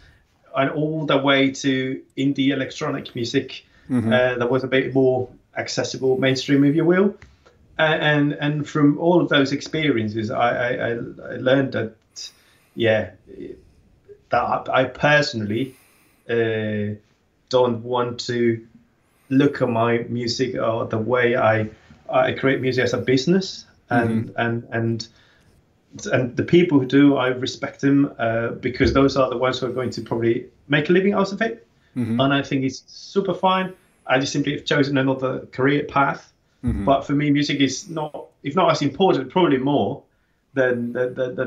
and all the way to indie electronic music that was a bit more accessible, mainstream, if you will. And from all of those experiences, I learned that, that I personally don't want to look at my music or the way I create music as a business, and the people who do, I respect them because those are the ones who are going to probably make a living out of it, and I think it's super fine. I just simply have chosen another career path. But for me, music is not, if not as important, probably more than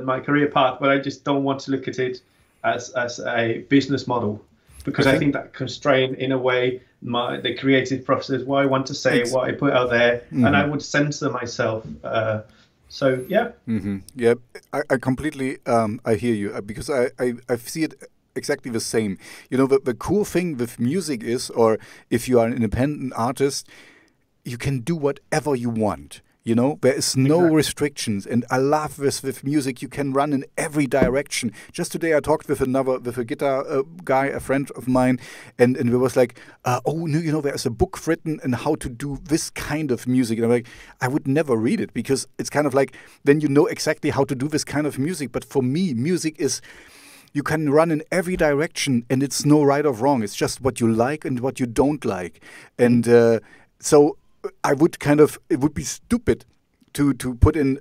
my career path. But I just don't want to look at it as a business model, because I think that constrain in a way the creative process, what I want to say, what I put out there, and I would censor myself. Yeah, I completely I hear you, because I see it exactly the same. You know, the cool thing with music is, or if you are an independent artist, you can do whatever you want. You know, there is no restrictions, and I love this with music. You can run in every direction. Just today, I talked with a guitar guy, a friend of mine, and it was like, you know, there's a book written on how to do this kind of music. And I'm like, I would never read it, because it's kind of like, then you know exactly how to do this kind of music. But for me, music is, you can run in every direction, and it's no right or wrong. It's just what you like and what you don't like, and so. I would it would be stupid to put in,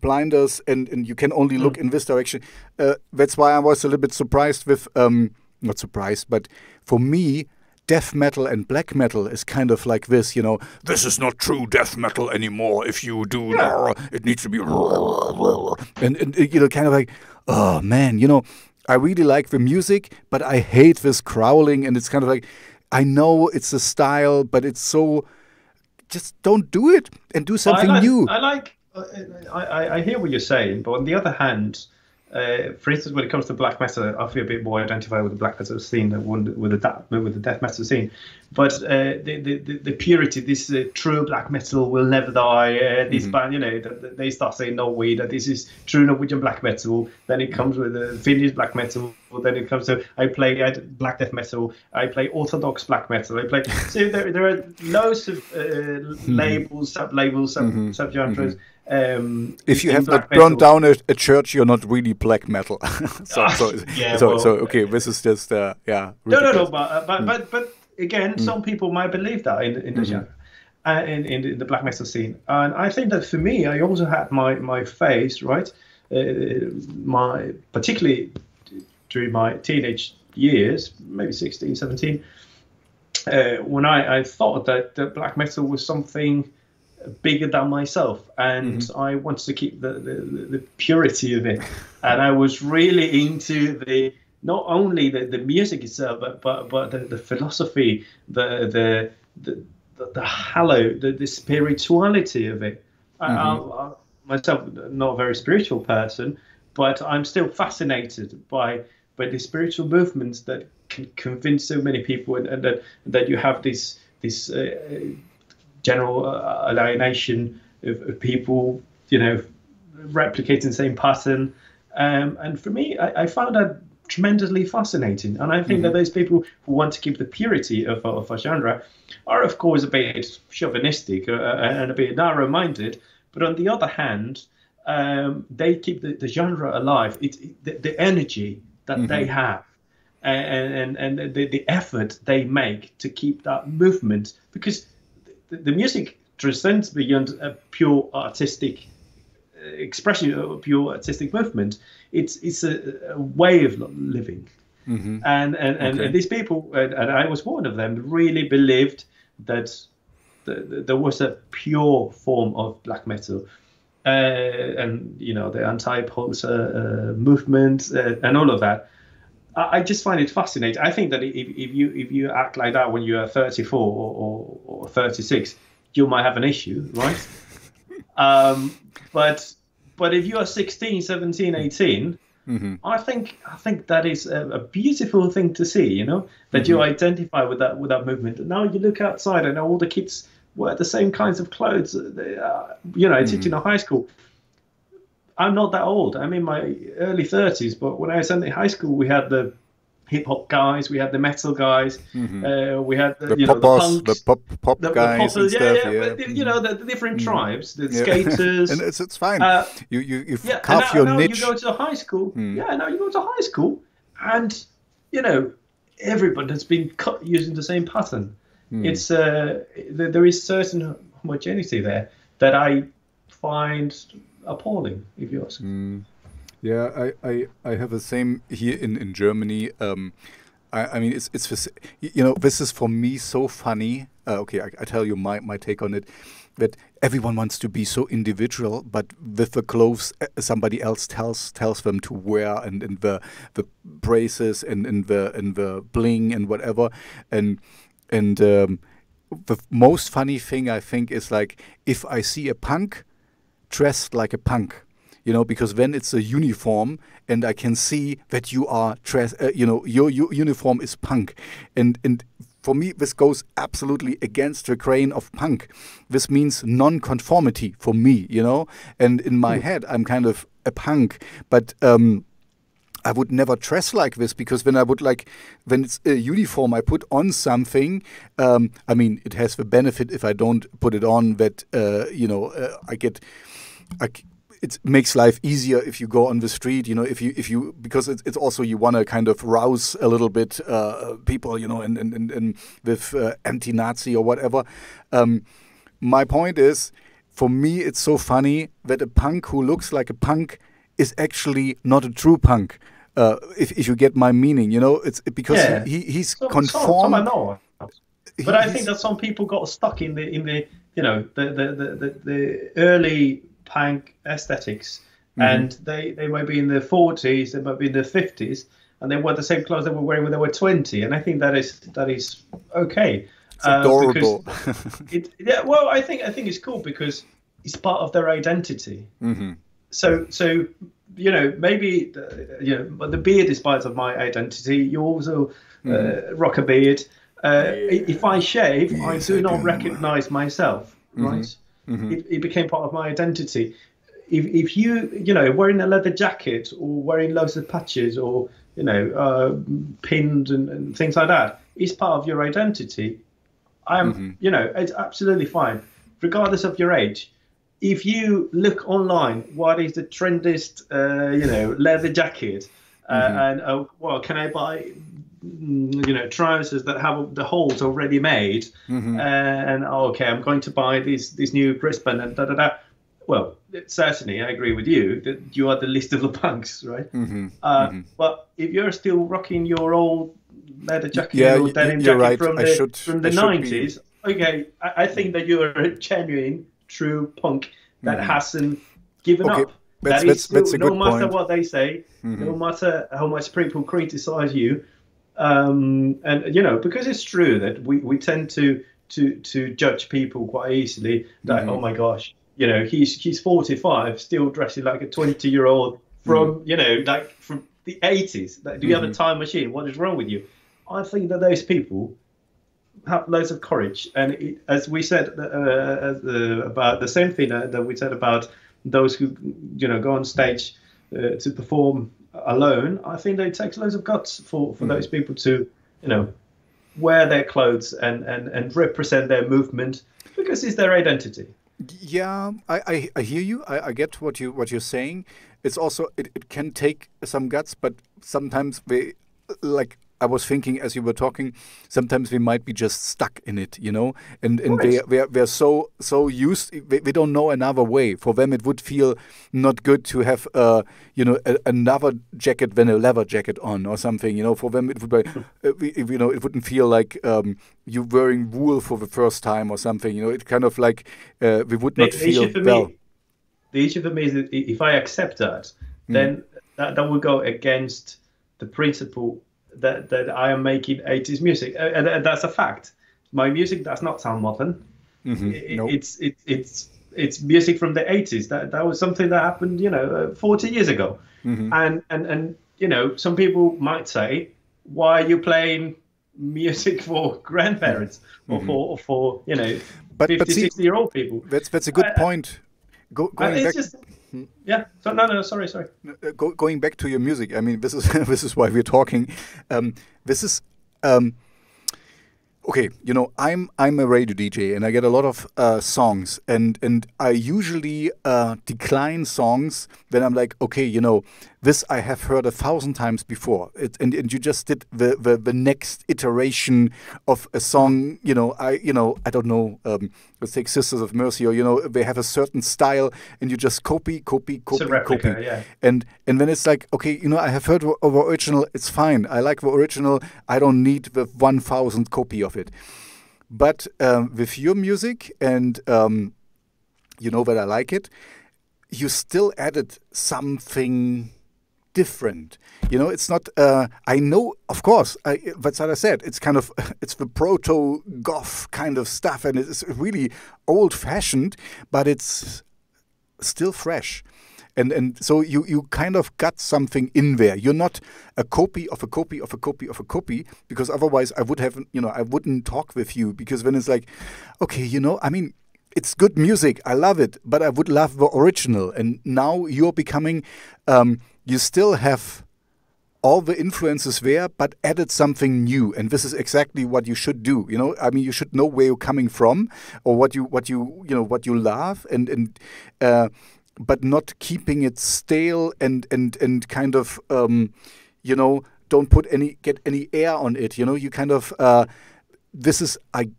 blinders and you can only look in this direction. That's why I was a little bit surprised with, not surprised, but for me, death metal and black metal is kind of like this, you know, this is not true death metal anymore. If you do, it needs to be, and you know, kind of like, oh man, you know, I really like the music, but I hate this growling, and it's kind of like, I know it's a style, but it's so... Just don't do it and do something new. I hear what you're saying, but on the other hand, for instance, when it comes to black metal, I feel a bit more identified with the black metal scene than with the death metal scene. But the purity, this true black metal will never die. This band, you know, they start saying no way that this is true Norwegian black metal. Then it comes with the Finnish black metal. Then it comes to I play black death metal. I play orthodox black metal. I play. So there are loads of labels, sub-labels, sub-genres. If you have not burned down a church, you're not really black metal. Okay, this is just No, but again, some people might believe that in the genre, in the black metal scene, and I think that for me, I also had my phase, right, particularly during my teenage years, maybe 16, 17, when I thought that the black metal was something bigger than myself, and I wanted to keep the purity of it, and I was really into not only the music itself, but the philosophy, the hallow, the spirituality of it. I myself, not a very spiritual person, but I'm still fascinated by the spiritual movements that can convince so many people, and that you have this general alienation of people, you know, replicating the same pattern. And for me, I found that tremendously fascinating. And I think that those people who want to keep the purity of a genre are, of course, a bit chauvinistic and a bit narrow-minded. But on the other hand, they keep the genre alive. The energy that they have, and the effort they make to keep that movement, because the music transcends beyond a pure artistic expression, a pure artistic movement. It's a way of living, and these people, and I was one of them, really believed that there was a pure form of black metal, and you know, the anti-pulsar movement and all of that. I just find it fascinating. I think that if you act like that when you are 34 or 36, you might have an issue, right? But if you are 16, 17, 18, I think that is a beautiful thing to see. You know, that you identify with that movement. And now you look outside, and all the kids wear the same kinds of clothes. You know, I teach in a high school. I'm not that old. I'm in my early 30s, but when I was in high school, we had the hip hop guys, we had the metal guys, we had the punks, the pop guys, and stuff. But, you know, the different tribes, the skaters, and it's fine. You carve your niche. You go to high school. Now you go to high school, and you know, everybody has been cut using the same pattern. It's there is certain homogeneity there that I find appalling, if you ask. Yeah, I have the same here in Germany. I mean, it's you know, this is for me so funny. Okay, I tell you my take on it. That everyone wants to be so individual, but with the clothes somebody else tells them to wear, and the braces and the bling and whatever, and the most funny thing I think is, like, if I see a punk dressed like a punk, because then it's a uniform, and I can see that you are your uniform is punk, and for me this goes absolutely against the grain of punk. This means non-conformity for me, and in my head I'm kind of a punk, but I would never dress like this, because when it's a uniform, I put on something. It has the benefit if I don't put it on that it makes life easier if you go on the street. If you because it's also, you want to kind of rouse a little bit people, and with anti-Nazi or whatever. My point is, for me, it's so funny that a punk who looks like a punk is actually not a true punk. If you get my meaning, it's because he's conformed. I know, but I think that some people got stuck in the early punk aesthetics, and they might be in their 40s, they might be in their 50s, and they wear the same clothes they were wearing when they were 20, and I think that is okay. It's adorable. I think it's cool because it's part of their identity. So maybe the beard is part of my identity. You also rock a beard. If I shave, I do not recognize myself, right? It became part of my identity. If you wearing a leather jacket or wearing loads of patches or pinned and things like that, is part of your identity. It's absolutely fine, regardless of your age. If you look online, what is the trendiest, leather jacket, and can I buy, trousers that have the holes already made, and I'm going to buy this new wristband and da da da. Well, certainly, I agree with you that you are the least of the punks, right? But if you're still rocking your old leather jacket or denim jacket right. from the 90s, okay, I think that you're a genuine, true punk that hasn't given up. That's a good no matter point. what they say, no matter how much people criticize you, because it's true that we tend to judge people quite easily. That oh my gosh, he's 45, still dressing like a 20-year-old from from the 80s. Do you have a time machine? What is wrong with you? I think that those people have loads of courage, and as we said about the same thing that we said about those who go on stage to perform alone. I think it takes loads of guts for those people to wear their clothes and represent their movement, because it's their identity. Yeah, I hear you. I get what you're saying. It's also it can take some guts, but sometimes I was thinking as you were talking, sometimes we might be just stuck in it, and right. They're so used, they don't know another way. For them, it would feel not good to have another jacket than a leather jacket on or something. For them, it would be, it wouldn't feel like you wearing wool for the first time or something. It kind of like we would not feel well. The issue for me is that if I accept that, then that would go against the principle that I am making 80s music, and that's a fact. My music does not sound modern. Nope. It's music from the 80s. That was something that happened 40 years ago. And some people might say, why are you playing music for grandparents or for 50-60-year-old people? That's a good point. Going back. Yeah. So no. Sorry. Going back to your music. I mean, this is why we're talking. This is okay. I'm a radio DJ, and I get a lot of songs, and I usually decline songs when I'm like, okay, this I have heard 1,000 times before. And you just did the next iteration of a song. I don't know. Let's take Sisters of Mercy, or they have a certain style, and you just copy. Yeah. And then it's like, okay, I have heard of the original. It's fine. I like the original. I don't need the 1,000th copy of it. But with your music, and that I like it, you still added something different. It's not, I know, of course, that's what I said. It's kind of, it's the proto-goth kind of stuff, and it's really old-fashioned, but it's still fresh. and so you kind of got something in there. You're not a copy of a copy of a copy of a copy, because otherwise I wouldn't talk with you, because then it's like, okay, I mean, it's good music, I love it, but I would love the original. And now you're becoming, you still have all the influences there, but added something new. And this is exactly what you should do. I mean, you should know where you're coming from, or what you love, and but not keeping it stale and kind of don't get any air on it. You kind of this is I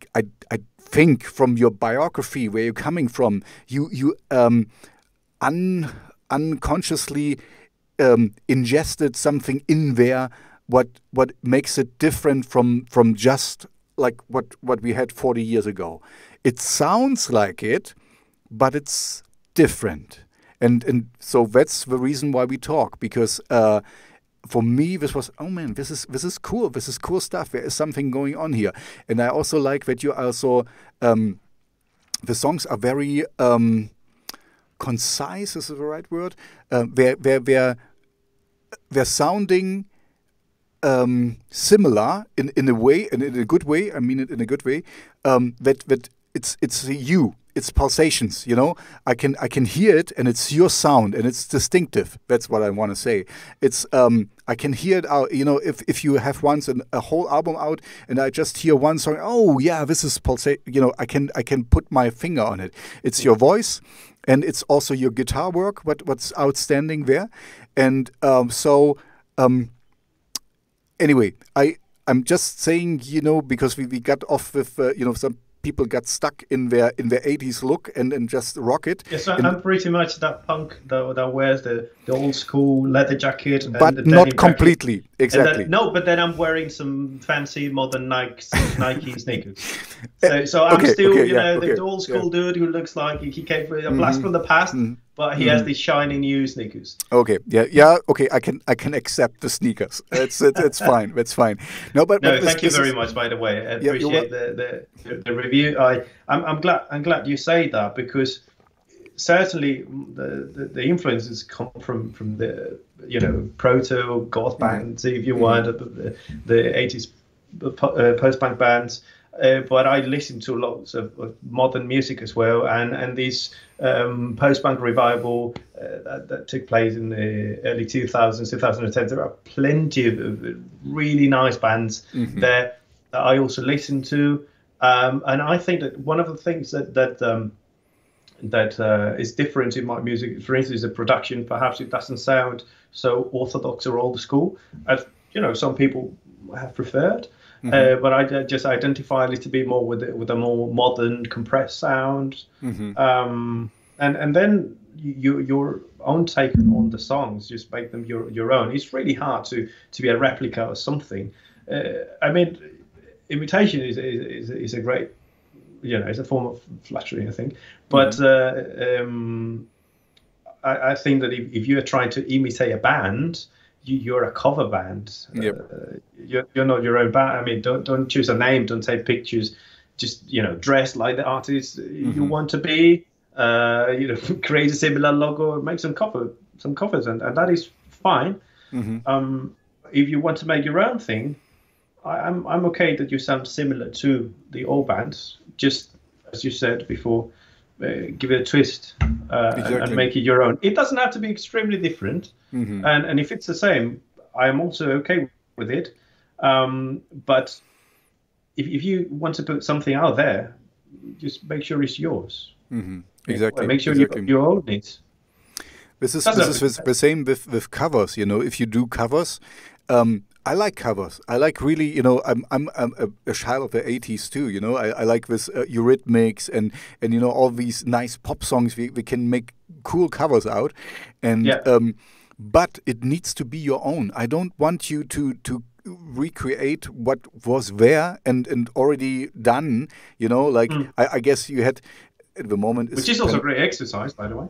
think from your biography, where you're coming from, you unconsciously ingested something in there, what makes it different from just like what we had 40 years ago. It sounds like it, but it's different, and so that's the reason why we talk, because for me this was, oh man, this is cool, this is cool stuff, there is something going on here. And I also like that you also the songs are very concise, is the right word. They're sounding similar in a way, and in a good way. I mean it in a good way. That it's you. It's Pulsations. I can hear it, and it's your sound, and it's distinctive. That's what I want to say. It's I can hear it out. If you have once a whole album out, and I just hear one song, oh yeah, this is Pulsation. I can put my finger on it. It's your voice. And it's also your guitar work, what's outstanding there. And anyway, I'm just saying, because we got off with, some people got stuck in their 80s look and just rock it. Yes, I'm pretty much that punk that wears the old school leather jacket. But the not completely, jacket. exactly. But then I'm wearing some fancy modern Nike sneakers. So I'm still, the old school dude who looks like he came from a blast from the past, but he has these shiny new sneakers. Okay, yeah. Okay, I can accept the sneakers. It's fine. That's fine. No, thank you very much. By the way, I appreciate the review. I'm glad you say that, because certainly the influences come from the proto goth bands, if you want, the 80s post-punk bands. But I listen to lots of modern music as well, and these post-punk revival that took place in the early 2000s, 2010. There are plenty of really nice bands there that I also listen to, and I think that one of the things that is different in my music, for instance, the production. Perhaps it doesn't sound so orthodox or old school, as some people have preferred. But I just identify a little bit more with a more modern, compressed sound, and then your own take on the songs, just make them your own. It's really hard to be a replica of something. I mean, imitation is a great, it's a form of flattery, I think. But I think that if you are trying to imitate a band, you're a cover band. Yep. You're not your own band. I mean, don't choose a name. Don't take pictures. Just dress like the artist you want to be. Create a similar logo. Make some covers, and that is fine. If you want to make your own thing, I'm okay that you sound similar to the old bands. Just as you said before, give it a twist and make it your own. It doesn't have to be extremely different. And if it's the same, I'm also okay with it. But if you want to put something out there, just make sure it's yours. Exactly. Make sure you own it. This is the same with covers. If you do covers, I like covers. I like really, I'm a child of the 80s too. I like this Eurythmics and all these nice pop songs we can make cool covers out, and but it needs to be your own. I don't want you to recreate what was there and already done. I guess you had. At the moment, which is also a great exercise, by the way.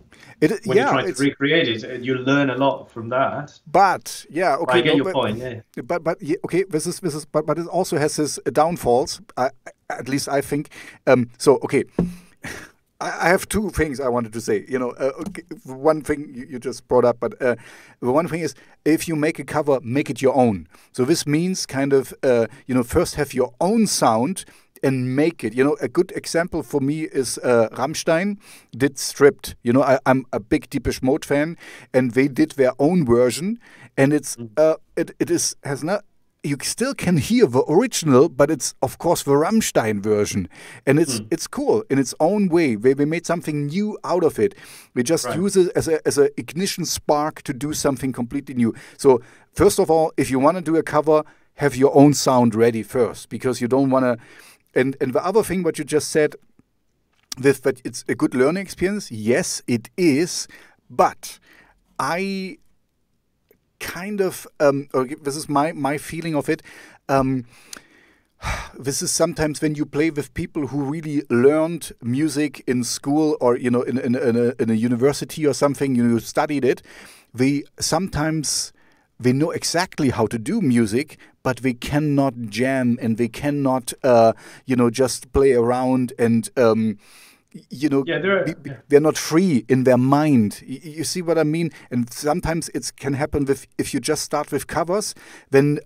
When you try to recreate it, you learn a lot from that. But okay, I get your point. Yeah. But okay, this is, but it also has its downfalls. At least I think. So okay, I have two things I wanted to say. Okay, one thing you just brought up, but the one thing is, if you make a cover, make it your own. So this means kind of, first have your own sound and make it. A good example for me is Rammstein did Stripped. I'm a big Depeche Mode fan, and they did their own version, and has not. You still can hear the original, but it's of course the Rammstein version, and it's cool in its own way. They made something new out of it. We just use it as a ignition spark to do something completely new. So first of all, if you want to do a cover, have your own sound ready first, because you don't want to. And the other thing, what you just said, that it's a good learning experience. Yes, it is, but I kind of this is my feeling of it. This is sometimes when you play with people who really learned music in school or in a university or something, you studied it. They know exactly how to do music, but they cannot jam, and they cannot just play around and they're not free in their mind. You see what I mean? And sometimes it can happen if you just start with covers, then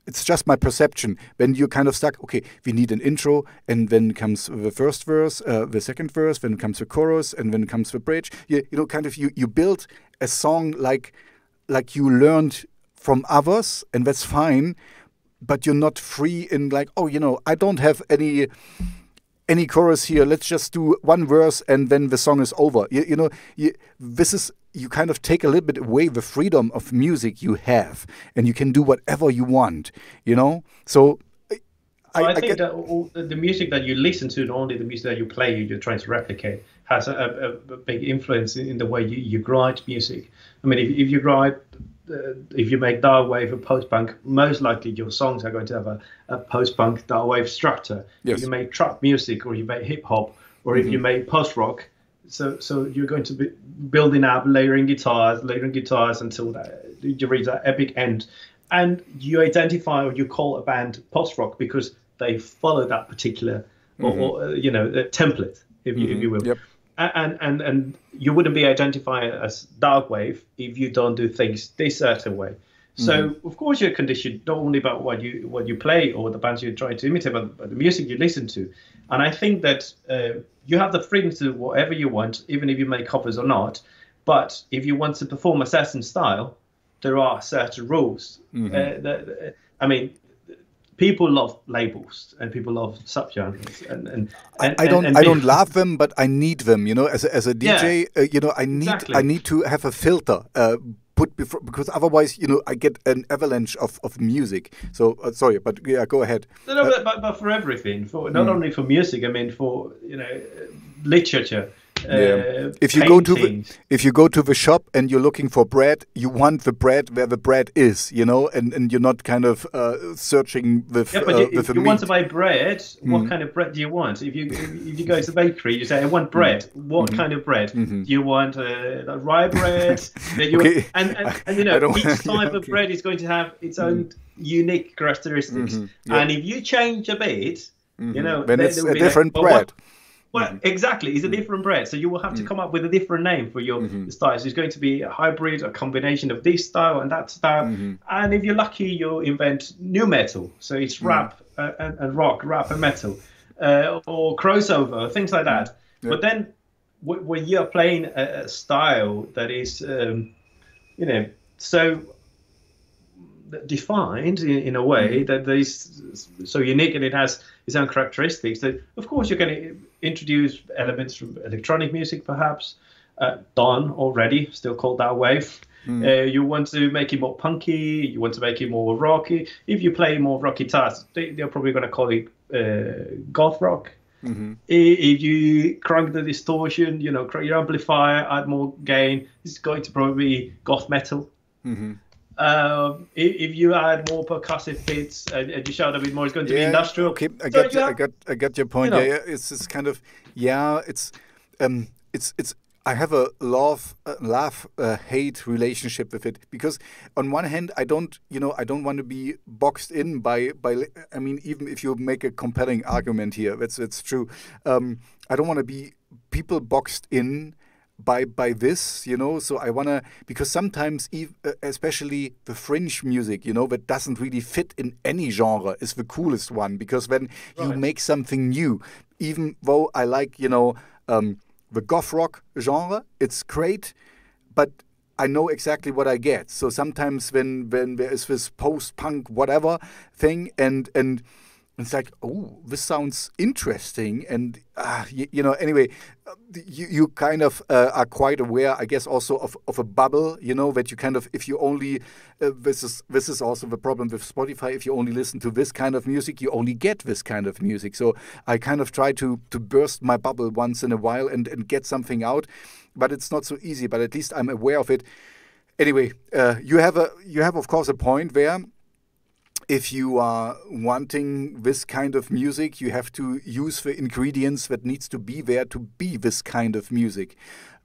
it's just my perception. When you're kind of stuck, okay, we need an intro, and then comes the first verse, the second verse, then comes the chorus, and then comes the bridge. You build a song like you learned from others, and that's fine, but you're not free in I don't have any chorus here, let's just do one verse and then the song is over. You kind of take a little bit away the freedom of music you have, and you can do whatever you want, So I think that all the music that you listen to, not only the music that you play, you're trying to replicate, has a big influence in the way you write music. I mean, if you write, if you make dark wave or post-punk, most likely your songs are going to have a post-punk dark wave structure. Yes. If you make trap music, or you make hip-hop, or if you make post-rock, so you're going to be building up, layering guitars until you reach that epic end. And you identify, or you call a band post-rock because they follow that particular template, if you will. Yep. And you wouldn't be identified as dark wave if you don't do things this certain way. So of course you're conditioned not only about what you play or the bands you're trying to imitate, but the music you listen to. And I think that you have the freedom to do whatever you want, even if you make covers or not. But if you want to perform a certain style, there are certain rules. People love labels and people love subgenres, and I don't love them, but I need them. As a DJ, I need to have a filter put before, because otherwise, I get an avalanche of music. So sorry, but yeah, go ahead. No, but for everything, for not only for music, I mean for literature. If you go to the shop and you're looking for bread, you want the bread where the bread is, and you're not kind of searching with if you meat. Want to buy bread, what kind of bread do you want? If you go to the bakery, you say, I want bread. What kind of bread? Do you want rye bread? Each type of bread is going to have its own unique characteristics. And if you change a bit, then it's a different bread. Well, exactly. It's a different bread. So you will have to come up with a different name for your styles. It's going to be a hybrid, a combination of this style and that style. And if you're lucky, you'll invent new metal. So it's rap and rock, rap and metal, or crossover, things like that. But then when you're playing a style that is, so defined in a way that is so unique and it has its own characteristics, that of course you're going to introduce elements from electronic music, perhaps done already, still called that wave. You want to make it more punky, you want to make it more rocky. If you play more rock guitars, they're probably going to call it goth rock. If you crank the distortion, crank your amplifier, add more gain, it's going to probably be goth metal. If you add more percussive bits and you shout a bit more, it's going to be industrial. Okay, I got your point. Yeah, it's just kind of it's I have a love-hate relationship with it, because on one hand I don't want to be boxed in by I mean, even if you make a compelling argument here, that's true. I don't want to be people boxed in by this, you know. So I wanna, because sometimes especially the fringe music, you know, that doesn't really fit in any genre is the coolest one, because when you make something new, even though I like, you know, the goth rock genre, it's great, but I know exactly what I get. So sometimes when there is this post-punk whatever thing, and it's like, oh, this sounds interesting, and you know. Anyway, you kind of are quite aware, I guess, also of a bubble, you know, that you kind of, if you only this is also the problem with Spotify. If you only listen to this kind of music, you only get this kind of music. So I kind of try to burst my bubble once in a while and get something out, but it's not so easy. But at least I'm aware of it. Anyway, you have of course a point there. If you are wanting this kind of music, you have to use the ingredients that needs to be there to be this kind of music.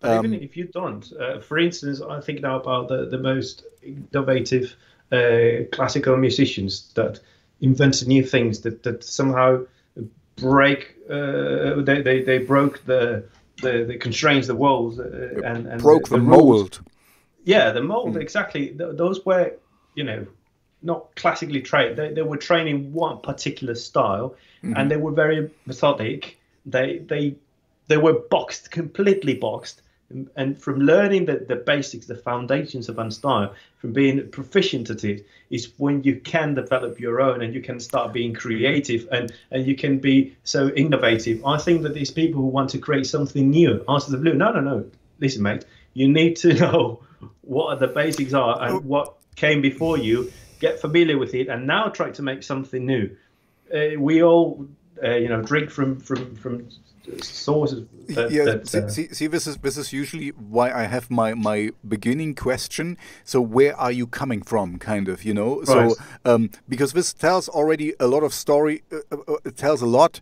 Even if you don't, for instance, I think now about the most innovative classical musicians that invented new things that somehow break. They broke the constraints, the walls, and broke the mold. Yeah, the mold, exactly. Those were, you know, not classically trained. They were trained in one particular style, and they were very methodic. They were completely boxed. And from learning the basics, the foundations of one style, from being proficient at it, is when you can develop your own, and you can start being creative, and you can be so innovative. I think that these people who want to create something new, Answers the Blue, no. Listen, mate, you need to know what the basics are and what came before you. Get familiar with it, and now try to make something new. We all, you know, drink from sources. See, this is usually why I have my beginning question. So where are you coming from, kind of, you know? Right. So because this tells already a lot of story. It tells a lot,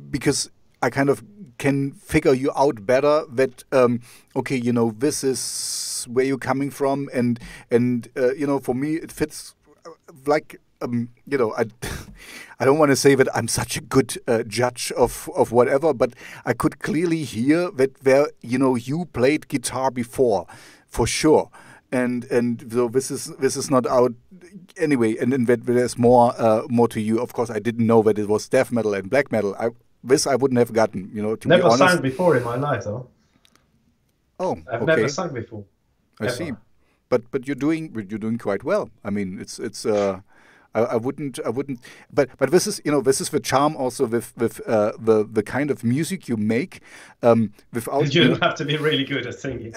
because I kind of can figure you out better. That okay, you know, this is where you're coming from, and you know, for me it fits. Like you know, I don't want to say that I'm such a good judge of whatever, but I could clearly hear that there, you know, you played guitar before, for sure, and so this is not out anyway, and then there's more to you. Of course, I didn't know that it was death metal and black metal. I wouldn't have gotten, you know. To never be honest. sang before in my life, though. Oh, I've never sung before. I see. But you're doing quite well. I mean, it's I wouldn't. But this is, you know, this is the charm also with the kind of music you make. Without you don't have to be really good at singing.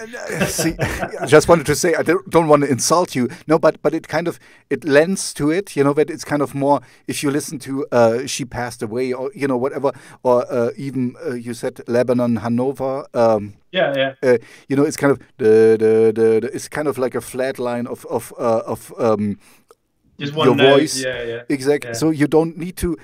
See, I just wanted to say, I don't want to insult you. No, but it kind of, it lends to it. You know, that it's kind of more, if you listen to She Passed Away, or, you know, whatever, or even you said Lebanon, Hanover. Yeah. You know, it's kind of it's kind of like a flat line of just one your note. voice. Yeah. Exactly. Yeah. So you don't need to,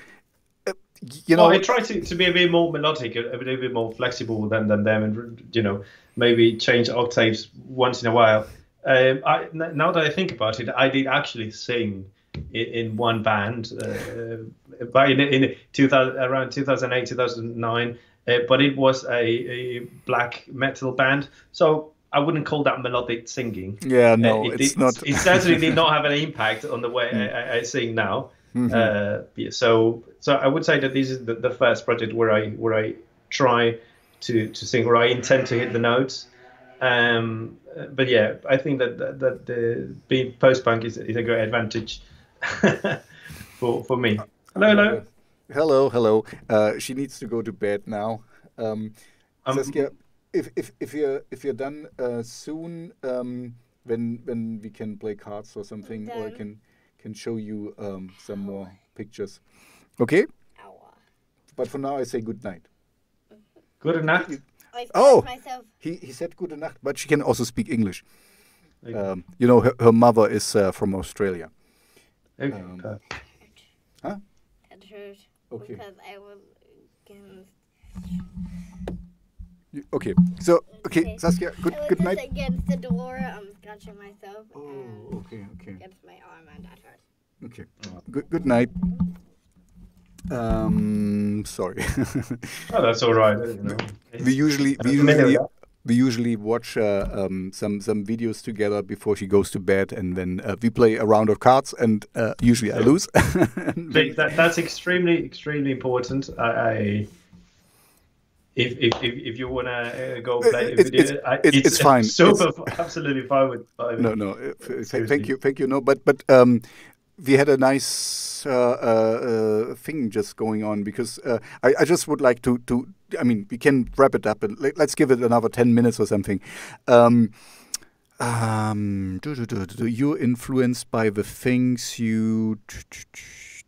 you know. Well, I try to be a bit more melodic, a little bit more flexible than them, and, you know, maybe change octaves once in a while. Now that I think about it, I did actually sing in one band in 2000, around 2008, 2009. But it was a black metal band, so I wouldn't call that melodic singing. Yeah, no, it's not. It certainly did not have an impact on the way I sing now. Yeah, so I would say that this is the first project where I try to sing, or I intend to hit the notes. But yeah, I think that the being post-punk is a great advantage for me. Hello. She needs to go to bed now. Saskia, if you're done soon, when we can play cards or something, or I can show you some more pictures. Okay? But for now, I say good night. Good night. Oh, he said good night, but she can also speak English. You know, her mother is from Australia. Okay. Huh? That hurt. Okay. Because I was against. Okay. So, okay, Saskia, good night. I was against the door. I'm scratching myself. Oh, okay. Against my arm, and that hurt. Okay. Good night. Sorry. Oh, that's all right. You know, we usually I'm familiar with that. we usually watch some videos together before she goes to bed, and then we play a round of cards, and usually I lose. That's extremely important. If you wanna go play a video, it's fine. Absolutely fine with. No. Thank you. No, but we had a nice thing just going on, because I just would like to. I mean, we can wrap it up and let's give it another 10 minutes or something. You're influenced by the things you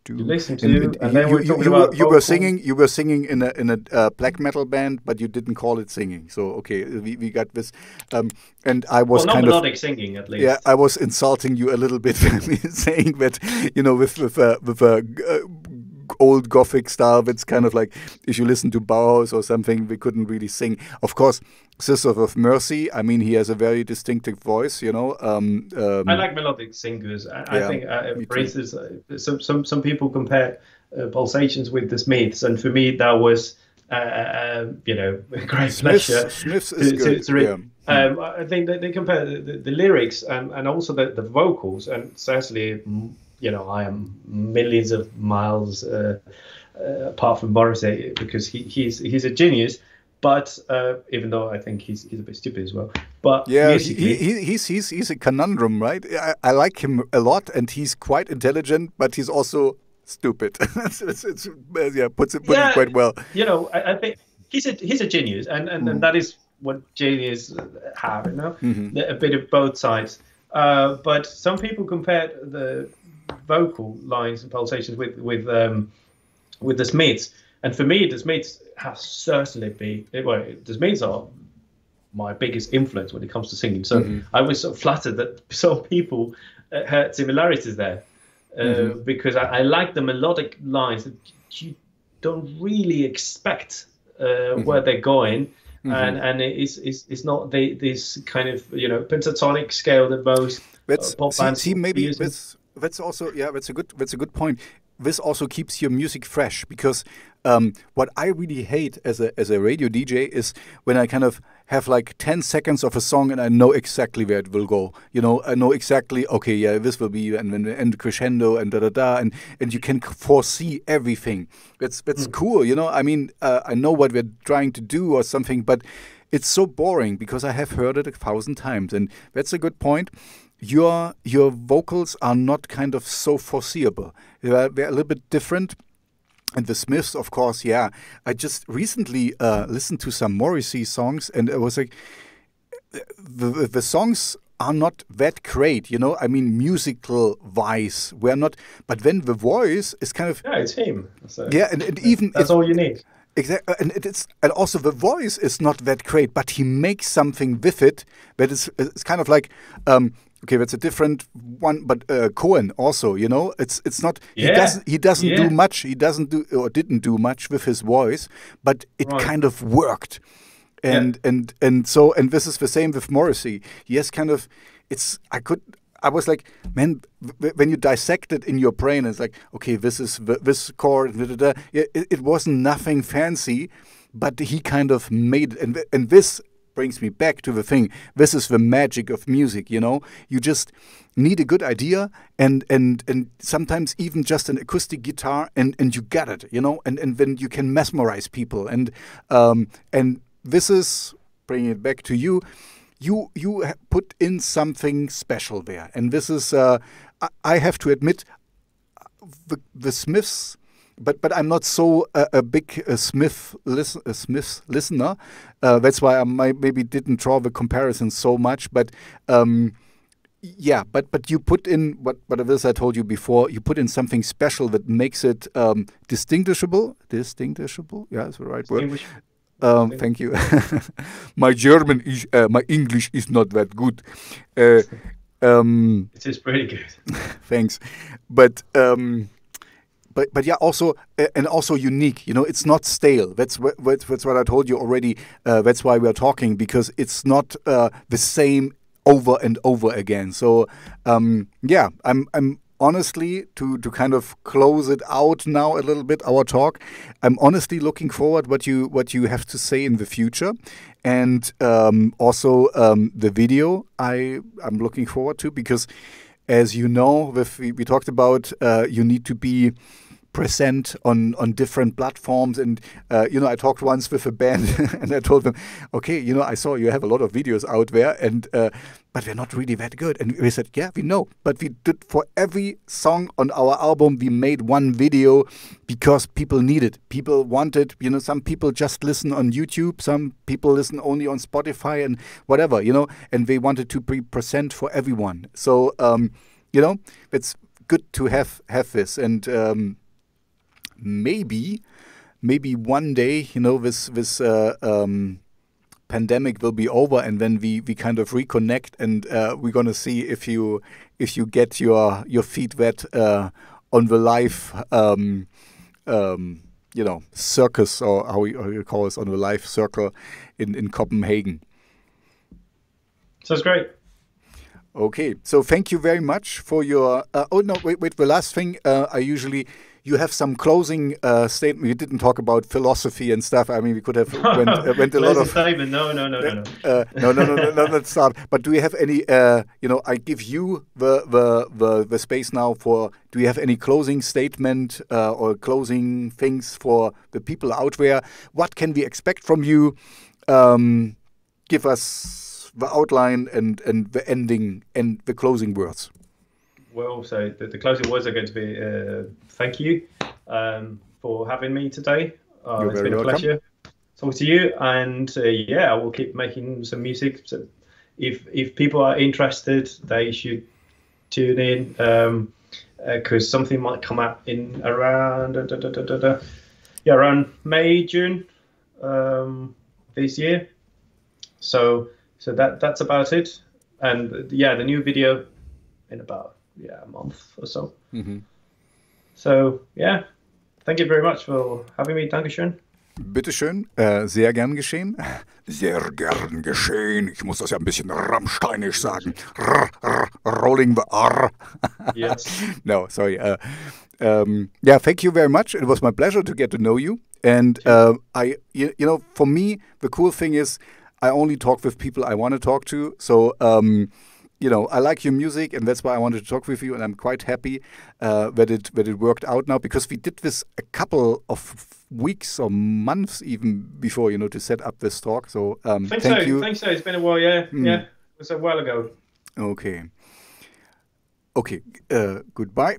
do. You listen to, and then we're talking about you were singing. You were singing in a black metal band, but you didn't call it singing. So okay, we got this. And I was not kind melodic singing, at least. Yeah, I was insulting you a little bit, saying that, you know, with old Gothic style, it's kind of like if you listen to Bauhaus or something, we couldn't really sing. Of course, Sister of Mercy, I mean, he has a very distinctive voice, you know. I like melodic singers. I think, for instance, some people compare Pulsations with the Smiths, and for me that was, you know, a great pleasure. Smiths is good. I think that they compare the lyrics and also the vocals, and certainly, you know, I am millions of miles apart from Morrissey, because he's a genius. But even though I think he's a bit stupid as well. But yeah, he's a conundrum, right? I like him a lot, and he's quite intelligent, but he's also stupid. Puts it quite well. You know, I think he's a genius, and that is what genius have, you know, a bit of both sides. But some people compare the vocal lines and Pulsations with the Smiths. And for me, the Smiths have certainly been, well, the Smiths are my biggest influence when it comes to singing. So I was so flattered that some people had similarities there, because I like the melodic lines that you don't really expect where they're going. And it's not this kind of, you know, pentatonic scale that most pop bands use. That's also, yeah, that's a good point. This also keeps your music fresh, because what I really hate as a radio DJ is when I kind of have like 10 seconds of a song and I know exactly where it will go. You know, I know exactly, okay, yeah, this will be and crescendo and da-da-da, and you can foresee everything. That's cool, you know. I mean, I know what we're trying to do or something, but it's so boring because I have heard it 1,000 times, and that's a good point. Your vocals are not kind of so foreseeable. They're a little bit different. And the Smiths, of course, yeah. I just recently listened to some Morrissey songs, and it was like, the songs are not that great, you know. I mean, musical-wise, we're not. But then the voice is kind of, yeah, it's him. So yeah, and even that's all you need. Exactly, and also the voice is not that great, but he makes something with it that it's kind of like. Okay, that's a different one, but Cohen also, you know, it's not. Yeah. He doesn't do much. He doesn't do or didn't do much with his voice, but it kind of worked, and this is the same with Morrissey. He has kind of, I was like, man, when you dissect it in your brain, it's like, okay, this is this chord, it wasn't nothing fancy, but he kind of made it, and this brings me back to the thing. This is the magic of music, you know. You just need a good idea and sometimes even just an acoustic guitar and you get it, you know, and then you can mesmerize people. And this is, bringing it back to you, you put in something special there. And this is, I have to admit, the Smiths, but I'm not so a big Smiths listener. That's why I maybe didn't draw the comparison so much. But yeah, but you put in what it is I told you before. You put in something special that makes it distinguishable. Distinguishable, yeah, that's the right word. Thank you. My English is not that good. It is pretty good. Thanks, but yeah, also and also unique. You know, it's not stale. That's what I told you already. That's why we are talking, because it's not the same over and over again. So yeah, I'm honestly, to kind of close it out now a little bit, our talk, I'm honestly looking forward what you have to say in the future, and also the video I'm looking forward to, because as you know, we talked about, you need to be present on different platforms, and I talked once with a band and I told them, okay, I saw you have a lot of videos out there, and but they're not really that good. And we said, yeah, we know, but we did, for every song on our album we made one video, because people need it, people want it. Some people just listen on YouTube, some people listen only on Spotify and whatever, and they wanted to be present for everyone. So it's good to have this, and maybe one day, this pandemic will be over, and then we kind of reconnect, and we're gonna see if you get your feet wet on the live circus, or how you call it, on the live circle in Copenhagen. Sounds great. Okay, so thank you very much for your. Wait. The last thing, you have some closing statement. We didn't talk about philosophy and stuff. I mean, we could have went a lot of statement. No. No. Let's not. But do you have any? I give you the space now for. Do you have any closing statement or closing things for the people out there? What can we expect from you? Give us the outline and the ending and the closing words. Well, so the closing words are going to be thank you for having me today. It's been a pleasure talking to you, and I will keep making some music. So if people are interested, they should tune in, because something might come out in around around May, June this year. So that's about it, and the new video in about a month or so. Mm-hmm. So thank you very much for having me. Dankeschön. Bitteschön, sehr gern geschehen. Sehr gern geschehen. Ich muss das ja ein bisschen rammsteinisch sagen. Rolling the R. Yes. No, sorry. Thank you very much. It was my pleasure to get to know you. And for me, the cool thing is, I only talk with people I want to talk to. So, I like your music, and that's why I wanted to talk with you. And I'm quite happy that it worked out now, because we did this a couple of weeks or months even before, to set up this talk. So, thank you. Thanks so. It's been a while. Yeah. It was a while ago. Okay. Goodbye.